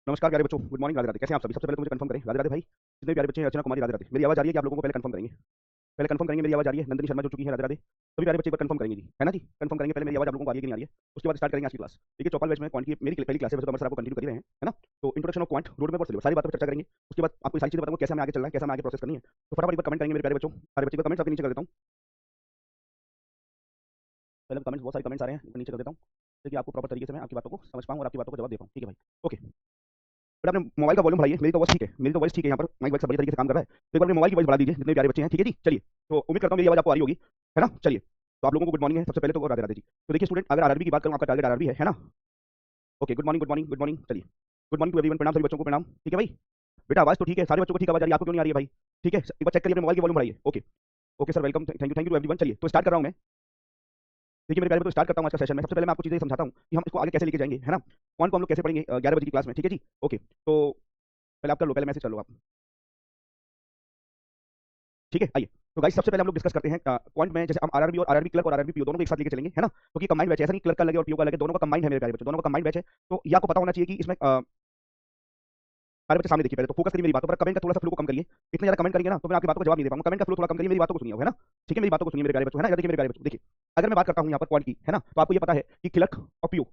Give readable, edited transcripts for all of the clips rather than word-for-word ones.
नमस्कार प्यारे बच्चों, गुड मॉर्निंग, राधे राधे। कैसे हैं आप सभी? सबसे पहले तो मुझे कंफर्म करें, राधे राधे भाई। जितने भी प्यारे बच्चे हैं, अर्चना कुमारी, राधे राधे। मेरी आवाज आ रही है कि आप लोगों को पहले कंफर्म करेंगे? पहले कंफर्म करेंगे मेरी आवाज आ रही है? नंदिनी शर्मा जो चुकी है, राधे राधे। सभी प्यारे बच्चे एक बार कंफर्म करेंगे जी, है ना जी? कंफर्म करेंगे पहले मेरी आवाज आप लोगों को आ रही है कि नहीं आ रही है। उसके बाद स्टार्ट करेंगे आज की क्लास। देखिए, चौपाल बैच में क्वांट की मेरी पहली क्लास है, वैसे तो अमर सर आपको कंटिन्यू कर ही रहे हैं, है ना? तो introduction of quant, road map और सिलेबस, सारी बातों पर चर्चा करेंगे। उसके बाद आपको सारी चीजें बताऊंगा कैसे हमें आगे चलना है, कैसे हमें आगे प्रोसेस करनी है। तो फटाफट एक बार कमेंट करेंगे मेरे प्यारे बच्चों, सारे बच्चे को कमेंट्स आपके नीचे कर देता हूँ। पहले कमेंट्स, बहुत सारे कमेंट्स आ रहे हैं, नीचे कर देता हूँ ताकि आपको प्रॉपर तरीके से मैं आपकी बातों को समझ पाऊँ और आपकी बातों का जवाब दे पाऊँ। ठीक है भाई, ओके। बट अपने मोबाइल का वॉल्यूम बढ़ाइए, मेरी तो वॉइस ठीक है, मेरी तो वॉइस ठीक है, यहाँ पर माइक वाइक सब बढ़िया तरीके से काम कर रहा है। तो एक बार अपने मोबाइल की वॉइस बढ़ा दीजिए जितने प्यारे बच्चे हैं, ठीक है जी? चलिए, तो उम्मीद करता हूँ मेरी आवाज आपको आ रही होगी, है ना? चलिए, तो आप लोगों को गुड मॉर्निंग है सबसे पहले तो, राधे राधे जी। तो देखिए स्टूडेंट, अगर आरआरबी की बात करूँ, आपका टारगेट आरआरबी है ना? Okay, good morning, good morning, good morning. चलिए, गुड मॉर्निंग टू एवरीवन, प्रणाम सभी बच्चों को, प्रणाम। ठीक है भाई, बेटा आवाज तो ठीक है, सारे बच्चों को ठीक आवाज आ रही है, आपको क्यों नहीं आ रही है भाई? ठीक है, एक बार चेक करिए अपने मोबाइल की वॉल्यूम बढ़ाइए। Okay, okay sir, welcome, thank you to everyone. चलिए, तो स्टार्ट कर रहा हूँ मैं। देखिए मेरे प्यारे बच्चों, स्टार्ट करता हूँ आज का सेशन में। सबसे पहले मैं आपको चीजें समझाता हूँ कि हम इसको आगे कैसे लेके जाएंगे, है ना? कौन को हम लोग कैसे पढ़ेंगे 11 बजे की क्लास में, ठीक है जी? ओके, तो पहले आप कर लो, पहले मैसेज कर लो आप। ठीक है, आइए। तो गाइस सबसे पहले हम लोग डिस्कस करते हैं पॉइंट में, जैसे हम आरआरबी और आरआरबी क्लर्क और आरआरबी पीओ दोनों को एक साथ लेके चलेंगे, है ना? क्योंकि कंबाइंड बैच है, ऐसा नहीं क्लर्क का लगे और पीओ का लगे, दोनों का कंबाइंड है मेरे प्यारे बच्चों, दोनों का कंबाइंड बैच है। तो ये आपको पता होना चाहिए कि इसमें सारे बच्चे सामने देखिए पहले, तो फोकस करिए मेरी बातों पर, कमेंट का थोड़ा सा फ्लो को कम करिए। इतने ज्यादा कमेंट करेंगे ना तो मैं आपकी बातों को जवाब नहीं दे पाऊंगा। कमेंट का फ्लो थोड़ा कम करिए, मेरी बातों को सुनिए, है ना? ठीक है, मेरी बातों को सुनिए मेरे प्यारे बच्चों, है ना? देखिए मेरे प्यारे बच्चों, देखिए अगर मैं बात करता हूँ यहाँ पर क्वांट की, है ना, तो आपको ये पता है कि क्लर्क और पीओ,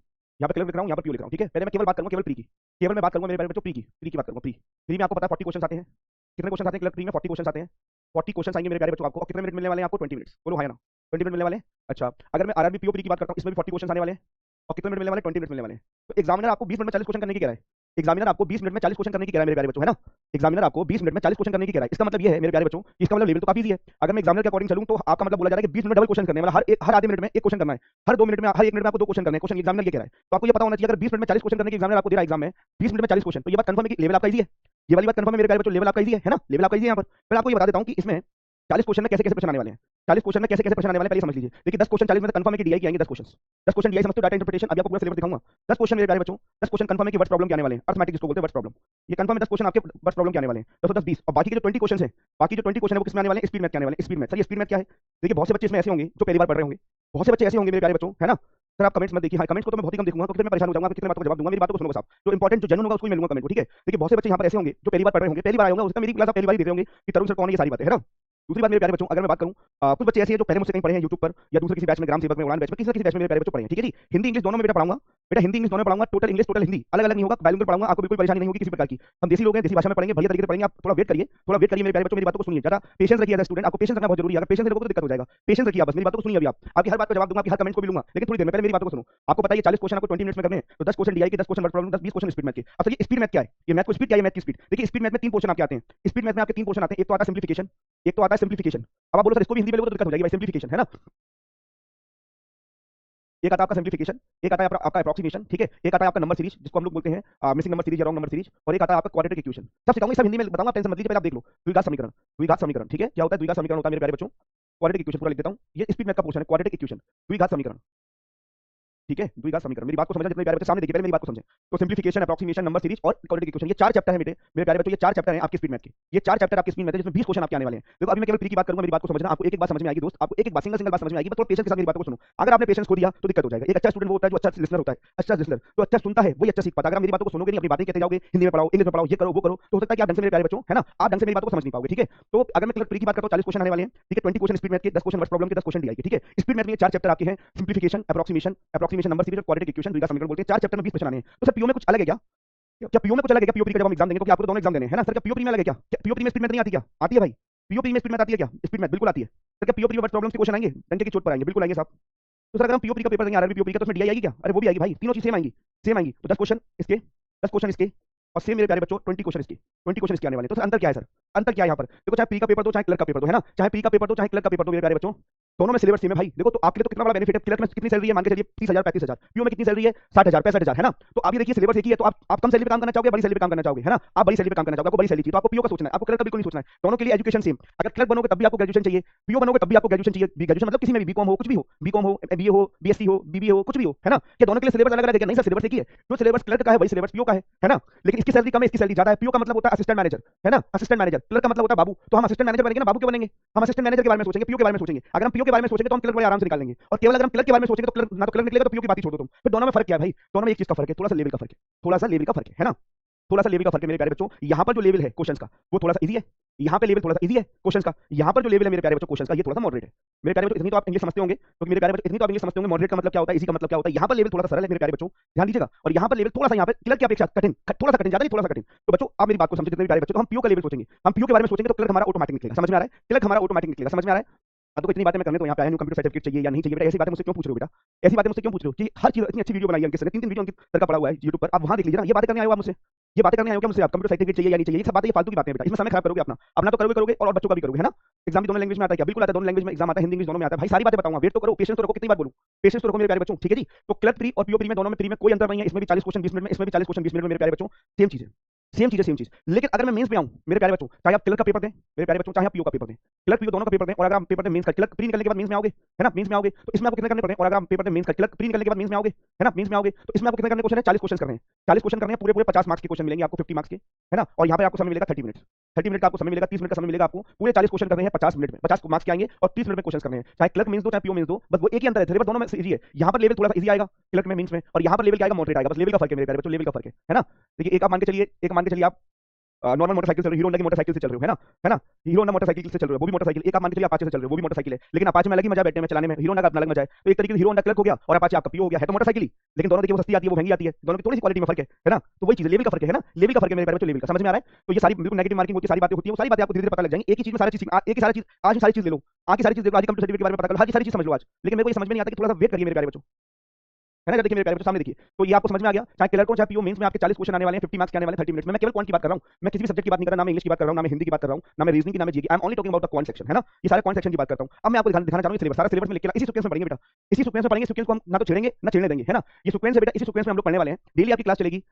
यहाँ पर क्लर्क लिख रहा हूँ, यहाँ पर पीओ लिख रहा हूँ, ठीक है? पहले मैं केवल बात करूंगा केवल प्री की, केवल मैं बात करूंगा मेरे प्यारे बच्चों प्री की बात करूंगा। प्री में आपको पता है 40 क्वेश्चन आते हैं। कितने क्वेश्चन आते हैं क्लर्क प्री में? 40 क्वेश्चन आते हैं। 40 क्वेश्चन आएंगे मेरे प्यारे बच्चों आपको, और कितने मिनट मिलने वाले हैं आपको? 20 मिनट्स। बोलो हाँ या ना? 20 मिनट मिलने वाले हैं। अच्छा, अगर मैं आरआरबी पीओ प्री की बात करता हूँ, इसमें भी 40 क्वेश्चन आने वाले हैं, और कितने मिनट मिलने वाले हैं? 20 मिनट मिलने वाले हैं। तो एग्जामिनर आपको 20 मिनट में 40 क्वेश्चन करने की कह रहा है। एग्जामिनर आपको 20 मिनट में 40 क्वेश्चन करने की कह रहा है मेरे प्यारे बच्चों, है ना? एग्जामिनर आपको 20 मिनट में 40 क्वेश्चन करने की कह रहा है। इसका मतलब ये है मेरे प्यारे बच्चों, इसका मतलब लेवल तो काफी इजी है। अगर मैं एग्जामिनर के अकॉर्डिंग चलूं तो आपका मतलब बोला जा रहा है कि 20 मिनट डबल क्वेश्चन करने, मतलब हर आधे मिनट में एक क्वेश्चन करना है, हर 2 मिनट में, हर 1 मिनट में आपको 2 क्वेश्चन करने हैं। क्वेश्चन एग्जामिनर ये कह रहा है, तो आपको ये पता होना चाहिए अगर 20 मिनट में 40 क्वेश्चन करने की एग्जामिनर आपको दे रहा है एग्जाम में, 20 मिनट में 40 क्वेश्चन, तो ये बात कंफर्म है कि लेवल आपका इजी है। ये वाली बात कंफर्म है मेरे प्यारे बच्चों, लेवल आपका इजी है ना? लेवल आपका इजी है। यहाँ पर मैं आपको ये बता देता हूँ कि इसमें 40 क्वेश्चन में कैसे कैसे प्रश्न आने वाले हैं। 40 क्वेश्चन में कैसे कैसे प्रश्न आने वाले हैं, पहले समझ लीजिए। देखिए 10 क्वेश्चन 40 में कंफर्म है कि डीआई की आएंगे 10 क्वेश्चन। 10 क्वेश्चन डीआई समझते हो, डाटा इंटरप्रिटेशन। अभी आपको पूरा सिलेबस दिखाऊंगा। 10 क्वेश्चन मेरे प्यारे बच्चों, 10 क्वेश्चन कंफर्म है कि वर्ड प्रॉब्लम के आने वाले हैं, अर्थमेटिक जिसको बोलते हैं वर्ड प्रॉब्लम। ये कंफर्म है 10 क्वेश्चन आपके वर्ड प्रॉब्लम के आने वाले हैं, 10 10 20। और बाकी के जो 20 क्वेश्चन है, बाकी जो 20 क्वेश्चन है वो किसमें आने वाले हैं? स्पीड मैथ के आने वाले हैं। स्पीड मैथ, सर ये स्पीड मैथ क्या है? देखिए बहुत से बच्चे इसमें ऐसे होंगे जो पहली बार पढ़ रहे होंगे, बहुत से बच्चे ऐसे होंगे मेरे प्यारे बच्चों, है ना? सर आप कमेंट्स मत देखिए, हाँ कमेंट्स को तो मैं बहुत ही कम देखूंगा क्योंकि फिर मैं परेशान हो जाऊंगा कि कितने बातों का जवाब दूंगा। मेरी बातों को सुनो बस आप, जो इंपॉर्टेंट जो जेन्युइन होगा उसको ही मैं लूंगा कमेंट को, ठीक है? देखिए बहुत से बच्चे यहाँ पर ऐसे होंगे जो पहली बार पढ़ रहे होंगे, पहली बार आए होंगे, उसका मेरी क्लास आप पहली बार देख रहे होंगे कि तरुण सर कौन है, ये सारी बातें, है ना? दूसरी बात मेरे प्यारे बच्चों, अगर मैं बात करूं, कुछ बच्चे ऐसे हैं जो पहले मुझसे कहीं पढ़े हैं यूट्यूब पर या दूसरे किसी बैच में, ग्राम सेवक में, उड़ान बैच में, किसी न किसी बैच में मेरे प्यारे बच्चों पढ़े हैं, ठीक है जी? हिंदी इंग्लिश दोनों में बेटा पढ़ाऊंगा, बेटा हिंदी इंग्लिश दोनों में पढ़ाऊंगा, टोटल इंग्लिश टोटल हिंदी अलग अलग नहीं होगा, बाइलिंगुअल पढ़ाऊंगा, आपको बिल्कुल परेशानी नहीं होगी किसी प्रकार की। हम देसी लोग हैं, देसी भाषा में पढ़ेंगे, बढ़िया तरीके से पढ़ेंगे। आप थोड़ा वेट करिए, थोड़ा वेट करिए मेरे प्यारे बच्चों, मेरी बातों को सुनिए, जरा पेशेंस रखिए। एज स्टूडेंट आपको पेशेंस रखना बहुत जरूरी है, अगर पेशेंस रखोगे तो दिक्कत हो जाएगा। पेशेंस रखिए, बस मेरी बातों को सुनिए। अभी आप आपकी हर बात का जवाब दूंगा, आपकी हर कमेंट को भी लूंगा, लेकिन थोड़ी देर में पहले मेरी बातों को सुनो। आपको पता है 40 क्वेश्चन आपको 20 मिनट्स में करने हैं, तो 10 क्वेश्चन डीआई के, 10 question word problem, 10 20 question speed math के। अब ये स्पीड मैथ क्या है? ये मैथ को स्पीड क्या है? मैथ की स्पीड। देखिए स्पीड मैथ में 3 क्वेश्चन आपके आते हैं। स्पीड मैथ में आपके 3 क्वेश्चन आते हैं, एक तो आता है सिंप्लीफिकेशन, एक तो आता है सिंप्लीफिकेशन। अब आप बोलो सर इसको भी हिंदी में लोगे तो दिक्कत हो जाएगी भाई, सिंप्लीफिकेशन, है ना? एक आता है आपका सिंप्लीफिकेशन, एक आता है आपका अप्रोक्सीमेशन, ठीक है? एक आता है आपका नंबर सीरीज जिसको हम लोग बोलते हैं मिसिंग नंबर सीरीज या रॉन्ग नंबर सीरीज, और एक आता है आपका क्वाड्रेटिक इक्वेशन। सब सिखाऊंगा, सब हिंदी में बताऊंगा, टेंशन मत लीजिए। पहले आप देख लो द्विघात समीकरण। द्विघात समीकरण, ठीक है? क्या होता है द्विघात समीकरण? होता है मेरे प्यारे बच्चों क्वाड्रेटिक इक्वेशन। पूरा लिख देता हूं, ये स्पीड मैथ का पोर्शन है, क्वाड्रेटिक इक्वेशन, द्विघात समीकरण, ठीक है? द्विघात समीकरण। मेरी बात को समझना, जितने प्यारे बच्चे सामने देखिए, पहले मेरी बात को समझें। तो सिंप्लीफिकेशन, अप्रोक्सीमेशन, नंबर सीरीज और क्वाड्रेटिक इक्वेशन, ये 4 चैप्टर है मेरे प्यारे बच्चों, ये 4 चैप्टर हैं आपके स्पीड मैथ के। ये 4 चैप्टर आपके स्पीड मैथ है जिसमें 20 क्वेश्चन आपके आने वाले हैं। देखो अभी मैं केवल प्री की बात करूंगा, मेरी बात को समझना, आपको एक एक बात समझ में आएगी दोस्त, आपको एक एक बात, सिंगल सिंगल बात समझ में आएगी, बस थोड़ा पेशेंस के साथ मेरी बात को सुनो। अगर आपने पेशेंस खो दिया तो दिक्कत हो जाएगा। एक अच्छा स्टूडेंट वो होता है जो अच्छा लिसनर होता है, अच्छा लिसनर तो अच्छा सुनता है, वही अच्छा सीख पाता है। अगर आप मेरी बातों को सुनोगे नहीं, अपनी बातें कहते जाओगे, हिंदी में पढ़ाओ, इंग्लिश में पढ़ाओ, ये करो वो करो, तो हो सकता है कि आप ढंग से, मेरे प्यारे बच्चों, है ना, आप ढंग से मेरी बातों को समझ नहीं पाओगे, ठीक है? तो अगर मैं प्री की बात करता हूं, 40 क्वेश्चन आने वाले हैं, ठीक है? 20 क्वेश्चन स्पीड मैथ के, 10 क्वेश्चन वर्ड प्रॉब्लम के, 10 क्वेश्चन डीआई के, ठीक है? स्पीड मैथ में 4 चैप्टर आपके हैं, सिंप्लीफिकेशन, अप्रोक्सीमेशन, नंबर सीरीज और क्वाड्रेटिक इक्वेशन, द्विघात समीकरण बोलते हैं। 4 चैप्टर में 20 क्वेश्चन आने हैं। तो सर पीओ में कुछ अलग है क्या? क्या पीओ में कुछ अलग है क्या? पीओ प्री का जब हम एग्जाम देंगे, क्योंकि आपको तो दोनों एग्जाम देने हैं, है ना सर? क्या पीओ प्री में अलग है क्या? पीओ प्री में स्पीड मैथ नहीं आती क्या? आती है भाई। पीओ प्री में स्पीड मैथ आती है क्या? स्पीड मैथ बिल्कुल आती है। सर क्या पीओ प्री में वर्ड प्रॉब्लम्स के क्वेश्चन आएंगे? डंके की चोट पर आएंगे? बिल्कुल आएंगे साहब। तो सर अगर हम पीओ प्री का पेपर देंगे, आरआरबी पीओ प्री का, तो उसमें डीआई आएगी क्या? अरे वो भी आएगी भाई, तीनों चीज सेम आएंगी, सेम आएंगी। तो 10 क्वेश्चन इसके, 10 क्वेश्चन इसके, और सेम मेरे प्यारे बच्चों 20 क्वेश्चन इसके, 20 क्वेश्चन इसके आने वाले हैं। तो सर अंतर क्या है सर? अंतर क्या है यहाँ पर? देखो चाहे प्री का पेपर दो, चाहे क्लर्क का पेपर दो, है ना? चाहे प्री का पेपर दो, चाहे क्लर्क का पेपर दो, मेरे प्यारे बच्चों, दोनों में सिलेबस सेम है भाई। देखो तो आपके लिए तो कितना बड़ा बेनिफिट है। क्लर्क में कितनी सैलरी है? मान के चलिए 30,000 35,000। पीओ में कितनी सैलरी है? 60,000 65,000, है ना? तो आप ये देखिए सिलेबस एक ही है, तो आप कम सैलरी पे काम करना चाहोगे, बड़ी सैलरी पे काम करना चाहोगे, है ना? आप बड़ी सैलरी पे काम करना चाहोगे, आपको बड़ी सैलरी चाहिए, तो आपको पीओ का सोचना है, आपको क्लर्क का बिल्कुल नहीं सोचना है। दोनों के लिए एजुकेशन सेम। अगर क्लर्क बनोगे तब भी आपको ग्रेजुएशन चाहिए, पीओ बनोगे तब भी आपको ग्रेजुएशन चाहिए। ग्रेजुएशन मतलब किसी में भी, बीकॉम हो, कुछ भी हो, बीकॉम हो, बीए हो, बीएससी हो, बीबीए हो, कुछ भी हो, है ना? कि दोनों के लिए सिलेबस अलग अलग है? नहीं सर, सिलेबस एक ही है। जो सिलेबस क्लर्क का है वही सिलेबस पीओ का है ना? लेकिन इसकी सैलरी कम है, इसकी सैलरी ज्यादा है। पीओ का मतलब होता है असिस्टेंट मैनेजर, है ना? Assistant manager. क्लर्क का मतलब होता है बाबू। तो हम असिस्टेंट मैनेजर बनेंगे ना, बाबू क्यों बनेंगे? हम असिस्टेंट मैनेजर के बारे में सोचेंगे, पीओ के बारे में सोचेंगे। अगर हम पीओ के बारे में सोचेंगे तो हम क्लर्क बड़े आराम से निकाल लेंगे, और केवल अगर हम क्लर्क के बारे में सोचेंगे तो क्लर्क ना, तो क्लर्क निकलेगा तो पीओ की बात ही छोड़ दो तुम। फिर दोनों में फर्क क्या है भाई? दोनों में एक चीज का फर्क है, थोड़ा सा लेवल का फर्क है, थोड़ा सा लेवल का फर्क है ना? थोड़ा सा लेवल का फर्क है मेरे प्यारे बच्चों। यहाँ पर जो लेवल है क्वेश्चंस का वो थोड़ा सा इजी है, यहाँ पे लेवल थोड़ा सा इजी है क्वेश्चंस का, यहाँ पर जो लेवल है मेरे प्यारे बच्चों क्वेश्चंस का ये थोड़ा सा मॉडरेट है। मेरे प्यारे बच्चों इतनी तो आप इंग्लिश समझते होंगे, तो मेरे प्यारे बच्चों इतनी तो आप इंग्लिश समझते होंगे मॉडरेट का मतलब क्या होता है, इजी का मतलब क्या होता है। यहाँ पर लेवल थोड़ा सा सरल है मेरे प्यारे बच्चों, ध्यान दीजिएगा। और यहाँ पर लेवल थोड़ा सा यहाँ पे क्लर्क की अपेक्षा कठिन, थोड़ा सा कठिन, ज्यादा नहीं थोड़ा सा कठिन। तो बच्चों आप मेरी बात को समझे मेरे प्यारे बच्चों, तो हम पीओ का लेवल सोचेंगे, हम पीओ के बारे में सोचेंगे तो क्लर्क हमारा ऑटोमेटिक निकलेगा, समझ में आ रहा है, क्लर्क हमारा ऑटोमेटिक निकलेगा, समझ में आ रहा है। तो इतनी बातें मैं करने तो यहाँ पे आया हूँ, कंप्यूटर सर्टिफिकेट चाहिए या नहीं चाहिए बेटा, ऐसी बातें मुझसे क्यों पूछ रहे हो बेटा, ऐसी बातें मुझसे क्यों पूछ रहे हो कि हर चीज इतनी अच्छी वीडियो बनाई है अंकित सर ने, 3 वीडियो अंकित सर का पड़ा हुआ है यूट्यूब पर, आप वहां देख लीजिए ना, ये बातें करने आए हो आप मुझसे, ये बातें करने आए हो क्या मुझसे, आप कंप्यूटर सर्टिफिकेट चाहिए या नहीं चाहिए, ये सब बातें ये फालतू की बातें हैं बेटा, इसमें समय खराब करोगे अपना, अपना तो करोगे करोगे और बच्चों का भी करोगे, है ना। एग्जाम भी दोनों लैंग्वेज में आता है क्या, बिल्कुल आता है, दोनों लैंग्वेज में एग्जाम आता है, हिंदी इंग्लिश दोनों में आता है भाई, सारी बातें बताऊंगा, वेट तो करो, पेशेंस तो रखो, कितनी बात बोलूं, पेशेंस तो रखो मेरे प्यारे बच्चों, ठीक है जी। तो क्लर्क प्री और पीओ प्री में दोनों में प्री में कोई अंतर नहीं है, इसमें भी 40 क्वेश्चन 20 मिनट में, इसमें भी 40 क्वेश्चन 20 मिनट में मेरे प्यारे बच्चों, सेम चीज है, सेम चीज है, सेम चीज। लेकिन अगर मैं मेंस में आऊं मेरे प्यारे बच्चों, चाहे आप क्लर्क का पेपर दें मेरे प्यारे बच्चों, चाहे आप पीओ का पेपर दें, क्लर्क पीओ दोनों का पेपर दें, और अगर आप पेपर दें मेंस का, क्लर्क प्री निकलने के बाद मेंस में आओगे, है ना, मेंस में आओगे तो इसमें आपको कितने करने पड़े, और अगर आप पेपर दें मेंस का, क्लर्क प्री निकलने के बाद मेंस में आओगे, है ना, मेंस में आओगे तो इसमें आपको कितने करने क्वेश्चन है, 40 क्वेश्चन करने हैं, 40 क्वेश्चन करने हैं, पूरे पूरे 50 मार्क्स के क्वेश्चन मिलेंगे आपको, 50 मार्क्स के, है ना। और यहाँ पे आपको समय मिलेगा 30 मिनट, 30 मिनट का आपको समय मिलेगा, 30 मिनट का समय मिलेगा आपको, पूरे 40 क्वेश्चन करने हैं 50 मिनट में, 50 मार्क्स के आएंगे और 30 मिनट में क्वेश्चन करने हैं, चाहे क्लर्क मेंस दो चाहे पीओ मेंस दो, बस वो एक ही अंतर है, सिलेबस दोनों में इजी है, यहाँ पर लेवल थोड़ा सा इजी आएगा क्लर्क में मेंस में, और यहाँ पर लेवल क्या आएगा, मॉडरेट आएगा, बस लेवल का फर्क है मेरे प्यारे बच्चों, लेवल का फर्क है ना। देखिए एक आप मान के चलिए, एक मान के चलिए आप नॉर्मल मोटरसाइकिल चल रहे हो, हीरो होंडा की मोटरसाइकिल से चल रहे हो, है ना, हीरो होंडा मोटरसाइकिल से चल रहे हो, वो भी मोटरसाइकिल, एक आप मान के चलिए अपाचे से चल रहे हो, वो भी मोटरसाइकिल है, लेकिन अपाचे में अलग ही मजा बैठने में चलाने में, हीरो होंडा का अपना अलग मजा है, तो एक तरीके से हीरो होंडा क्लर्क हो गया और अपाचे आपका पीओ हो गया, है तो मोटरसाइकिल ही, लेकिन दोनों देखिए वो सस्ती आती है वो महंगी आती है, दोनों की थोड़ी सी क्वालिटी में फर्क है ना, तो वही चीज लेवल का फर्क है ना, लेवल का फर्क है मेरे प्यारे बच्चों, लेवल का समझ में आ रहा है। तो ये सारी बिल्कुल नेगेटिव मार्किंग होती है, सारी बातें होती है, वो सारी बातें आपको धीरे धीरे पता लग जाएंगी, एक ही चीज में सारी चीज, एक ही सारी चीज, आज सारी चीज ले लो, आगे सारी चीज देखो, आज कंप्यूटर सर्टिफिकेट के बारे में पता करो, हर सारी चीज समझ लो आज, लेकिन मेरे को ये समझ में नहीं आता कि थोड़ा सा वेट करिए मेरे प्यारे बच्चों, है ना। देखिए मेरे प्यारे बच्चों सामने देखिए, तो ये आपको समझ में आ गया, चाहे क्लर्क हो चाहे पीओ मेंस में आपके 40 क्वेश्चन आने वाले हैं, 50 मार्क्स के आने वाले हैं 30 मिनट में, मैं केवल क्वांट की बात कर रहा हूं, मैं किसी भी सब्जेक्ट की बात नहीं कर रहा, ना मैं इंग्लिश की बात कर रहा हूं, ना मैं हिंदी की बात कर रहा हूं, ना मैं रीजनिंग की, ना मैं GK, I am only talking about the quant section, है ना, ये सारे क्वांट सेक्शन की बात करता हूं। अब मैं आपको दिखाना चाह रहा हूं सिलेबस, सारा सिलेबस में लिख के इसी सीक्वेंस में पढ़ेंगे बेटा, इसी सीक्वेंस में पढ़ेंगे, सीक्वेंस को हम ना तो छेड़ेंगे ना छेड़ने देंगे, है ना, ये सीक्वेंस है बेटा, इसी सीक्वेंस में हम लोग पढ़ने वाले हैं, डेली आपकी क्लास चलेगी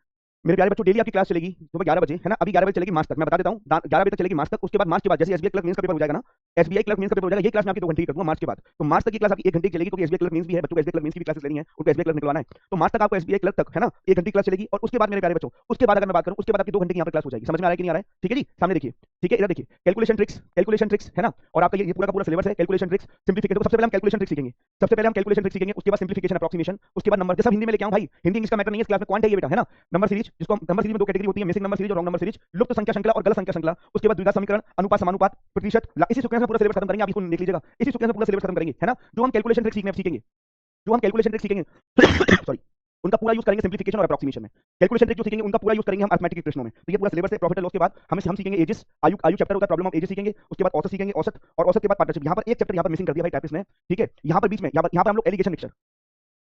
मेरे प्यारे बच्चों, डेली आपकी क्लास चलेगी सुबह 11 बजे, है ना, अभी 11 बजे चलेगी मार्च तक, मैं बता देता हूं 11 बजे तक चलेगी मार्च तक, उसके बाद मार्च के बाद जैसे एसबीआई क्लर्क मेंस का पेपर हो जाएगा ना, एसबीआई क्लर्क मेंस का पेपर हो जाएगा, ये क्लास मैं आपकी 2 घंटे की कर दूंगा मार्च के बाद, तो मार्च तक की क्लास आपकी 1 घंटे की चलेगी, क्योंकि एसबीआई क्लर्क मेंस भी है, बच्चों को एसबीआई क्लर्क मेंस की भी क्लासेस लेनी है, उनको एसबीआई क्लर्क निकलवाना है, तो मार्च तक आपको एसबीआई क्लर्क तक, है ना, 1 घंटे की क्लास चलेगी, और उसके बाद मेरे प्यारे बच्चों, उसके बाद अगर मैं बात करूं, उसके बाद आपकी 2 घंटे की यहाँ पर क्लास हो जाएगी, समझ में आ रहा है कि नहीं आ रहा है, ठीक है जी, सामने देखिए, ठीक है, इधर देखिए, कैलकुलेशन ट्रिक्स, है ना, और आपका ये पूरा का पूरा सिलेबस है, कैलकुलेशन ट्रिक्स, सिंप्लीफिकेशन, सबसे पहले हम कैलकुलेशन ट्रिक्स सीखेंगे, सबसे पहले हम कैलकुलेशन ट्रिक्स सीखेंगे, उसके बाद सिंप्लीफिकेशन अप्रॉक्सिमेशन, उसके बाद नंबर, सब हिंदी में लेके आऊं भाई, हिंदी इंग्लिश का मैटर नहीं है इस क्लास में, क्वांट है ये बेटा, है ना, नंबर सीरीज, जिसको नंबर सीरीज में 2 कैटेगरी होती है, मिसिंग नंबर सीरीज और रॉन्ग नंबर सीरीज, लुप्त संख्या श्रृंखला और गलत संख्या श्रृंखला, उसके बाद द्विघात समीकरण, अनुपात समानुपात, प्रतिशत, इसी सीक्वेंस में पूरा सिलेबस खत्म करेंगे, आप इसको देख लीजिएगा, इसी सीक्वेंस में पूरा सिलेबस खत्म करेंगे, है ना। जो हम कैलकुलेशन ट्रिक्स सीखेंगे, जो हम कैलकुलेशन ट्रिक्स सीखेंगे सॉरी, उनका पूरा यूज करेंगे सिंप्लीफिकेशन और अप्रॉक्सिमेशन में, कैलकुलेशन ट्रिक जो सीखेंगे उनका पूरा यूज करेंगे हम अरिथमेटिक प्रश्नों में, तो ये पूरा सिलेबस है प्रॉफिट एंड लॉस के बाद हम सीखेंगे एजेस, आयु चैप्टर होता है, प्रॉब्लम ऑफ एजेस सीखेंगे, उसके बाद औसत सीखेंगे, औसत, और औसत के बाद पार्टनरशिप, यहाँ पर एक चैप्टर यहाँ पर मिसिंग कर दिया भाई टाइपिस्ट ने, ठीक है, यहाँ पर बीच में यहाँ पर हम लोग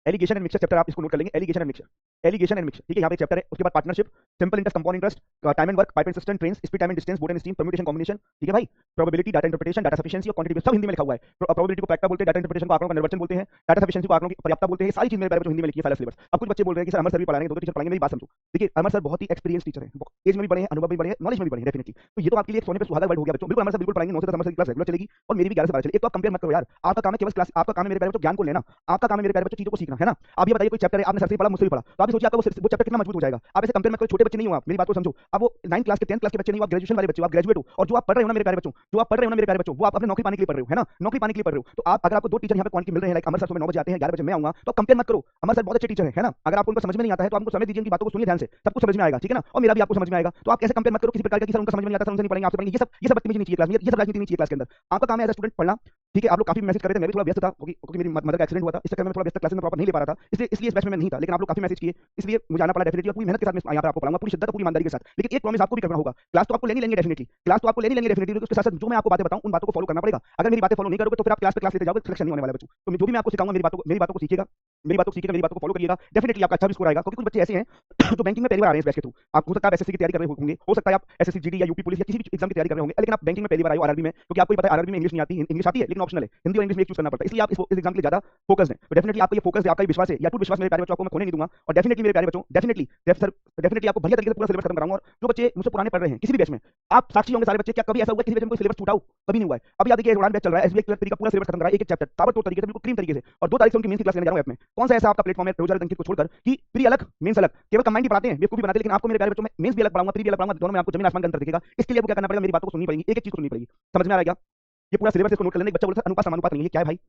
एलिगेशन एंड मिक्सचर चैप्टर, आप इसको नोट कर लेंगे, एलिगेशन एंड मिक्सचर, ठीक है, यहाँ पे चैप्टर है, उसके बाद partnership, simple interest, compound interest, time and work, pipe and system, trains, speed, time and distance, board and steam, permutation combination, ठीक है भाई, probability, data interpretation, data sufficiency और क्वांटिटी, सब हिंदी में लिखा हुआ है, प्रोबेबिलिटी को प्रैक्टा बोलते हैं, डाटा इंटरप्रिटेशन को आंकड़ों का निर्वचन बोलते हैं, डाटा सफिशिएंसी को आंकड़ों की पर्याप्तता बोलते हैं, सारी चीज मेरे बारे में हिंदी में लिखी है, सारा सिलेबस। अब कुछ बच्चे बोल रहे हैं कि सर अमर सर भी पढ़ाएंगे, 2 टीचर पढ़ाएंगे, मेरी बात समझो, देखिए अमर सर बहुत ही एक्सपीरियंस टीचर है, एज में भी बड़े हैं, अनुभव भी बड़े हैं, नॉलेज में भी बड़े हैं डेफिनेटली, तो ये तो आपके लिए एक सोने पे सुहागा वर्ड हो गया बच्चों, बिल्कुल अमर सर बिल्कुल पढ़ाएंगे, 9 से 10 अमर सर की क्लास रेगुलर चलेगी, और मेरी भी 11 से 12 चलेगी, एक तो आप कंपेयर मत करो यार, आपका काम है केवल क्लास, आपका काम है मेरे प्यारे बच्चों ज्ञान को लेना, आपका काम है मेरे प्यारे बच्चों चीजों को सीखना, है ना। आप ये बताइए कोई चैप्टर है आपने सर से पढ़ा, मुझसे भी पढ़ा, तो आप सोचिए आपका वो चैप्टर कितना मजबूत हो जाएगा, आप ऐसे कंपेयर मत करो, छोटे बच्चे नहीं हो आप, मेरी बात को समझो, अब वो 9th क्लास के 10th क्लास के बच्चे नहीं हो, आप ग्रेजुएशन वाले बच्चे हो, आप ग्रेजुएट हो, और जो आप पढ़ रहे हो ना मेरे प्यारे बच्चों, जो आप पढ़ रहे हो ना मेरे प्यारे बच्चों, वो आप अपने नौकरी पाने के लिए पढ़ रहे हो, है ना, नौकरी पाने के लिए पढ़ रहे हो, तो आप अगर आपको 2 टीचर यहाँ पे क्वांटिटी मिल रहे हैं, लाइक अमर सर सुबह 9 बजे आते हैं, 11 बजे मैं आऊंगा, तो कंपेयर मत करो, अमर सर बहुत अच्छे टीचर है ना, अगर आपको उनको समझ में नहीं आता है तो आपको समय दीजिए, उनकी बातों को सुनिए ध्यान से, सब कुछ समझ में आएगा, ठीक है ना, और मेरा भी आपको समझ में आएगा, तो आप ऐसे कंपेयर मत करो किसी प्रकार का कि सर उनका समझ में नहीं आता, सर उनसे नहीं पढ़ेंगे, आपसे पढ़ेंगे, ये सब बदतमीजी नहीं चाहिए क्लास में, ये सब राजनीति नहीं चाहिए क्लास के अंदर, आपका काम है एज अ स्टूडेंट पढ़ना, ठीक है। आप लोग काफी मैसेज कर रहे थे, मैं भी थोड़ा व्यस्त था क्योंकि मेरी मदर का एक्सीडेंट हुआ था, इस चक्कर में थोड़ा व्यस्त, क्लास में प्रॉपर नहीं ले पा रहा था, इसलिए इस बैच में मैं नहीं था, लेकिन आप लोग काफी मैसेज किए, इसलिए मुझे आना पड़ा डेफिनेटली, पूरी मेहनत के साथ मैं यहाँ पे आपको पढ़ाऊंगा, पूरी शिद्दत, पूरी ईमानदारी के साथ, लेकिन एक प्रॉमिस आपको भी करना होगा, क्लास तो आपको लेनी डेफिनेटली, क्लास तो आपको लेनी डेफिनेटली, उसके साथ जो मैं आपको बातें बताऊं उन बातों को फॉलो करना पड़ेगा, अगर मेरी बातें फॉलो नहीं करोगे तो फिर आप क्लास पे क्लास लेते जाओगे, सिलेक्शन नहीं होने वाला बच्चों, तो जो भी मैं आपको सिखाऊंगा मेरी बातों को सीखिएगा, मेरी बातों को फॉलो करिएगा, डेफिनेटली आपका अच्छा भी स्कोर आएगा, क्योंकि कुछ बच्चे ऐसे हैं जो बैंकिंग में पहली बार आ रहे हैं इस बैच के थ्रू, आप हो सकता है एसएससी की तैयारी कर रहे होंगे, हो सकता है आप एसएससी जीडी या यूपी पुलिस या किसी भी एग्जाम की तैयारी कर रहे होंगे, लेकिन आप बैंकिंग में पहली बार आए हो आरआरबी में, क्योंकि आपको पता है आरआरबी में इंग्लिश नहीं आती, इंग्लिश आती है लेकिन ऑप्शनल है, हिंदी और इंग्लिश में एक चूज करना पड़ता है, इसलिए आप इस एग्जाम के लिए ज्यादा फोकस्ड हैं, तो डेफिनेटली आपका ये फोकस है, आपका ये विश्वास है, या टूट विश्वास मेरे प्यारे बच्चों आपको मैं खोने नहीं दूंगा, और डेफिनेटली मेरे प्यारे बच्चों डेफिनेटली आपको बढ़िया तरीके से पूरा सिलेबस खत्म कराऊंगा, और जो बच्चे मुझसे पुराने पढ़ रहे हैं किसी भी बैच में, आप साक्षी होंगे सारे बच्चे, क्या कभी ऐसा हुआ किसी बैच में कोई सिलेबस छूटा हो, कभी नहीं हुआ है, अभी आप देखिए उड़ान बैच चल रहा है, एसबीआई क्लर्क का पूरा सिलेबस खत्म करा, एक चैप्टर ताबड़तोड़ तरीके से, बिल्कुल क्लीन तरीके से, और 2 तारीख से उनकी मेंस की क्लास लेने जा रहा हूं मैं, कौन सा ऐसा आपका प्लेटफॉर्म है रोजगार अंकित को छोड़कर कि प्री अलग मेंस अलग, केवल कंबाइंड ही पढ़ाते हैं, बेवकूफी बनाते हैं, लेकिन आपको मेरे प्यारे बच्चों में मेंस भी अलग पढ़ाऊंगा, प्री भी अलग पढ़ाऊंगा, दोनों में आपको जमीन आसमान का अंतर दिखेगा, इसके लिए आपको क्या करना पड़ेगा, मेरी बातों को सुननी पड़ेगी, एक एक चीज को सुननी पड़ेगी, समझ में आ रहा है क्या, ये पूरा सिलेबस इसको नोट कर लेना। एक बच्चा बोलता है अनुपात समानुपात नहीं है, क्या है भाई,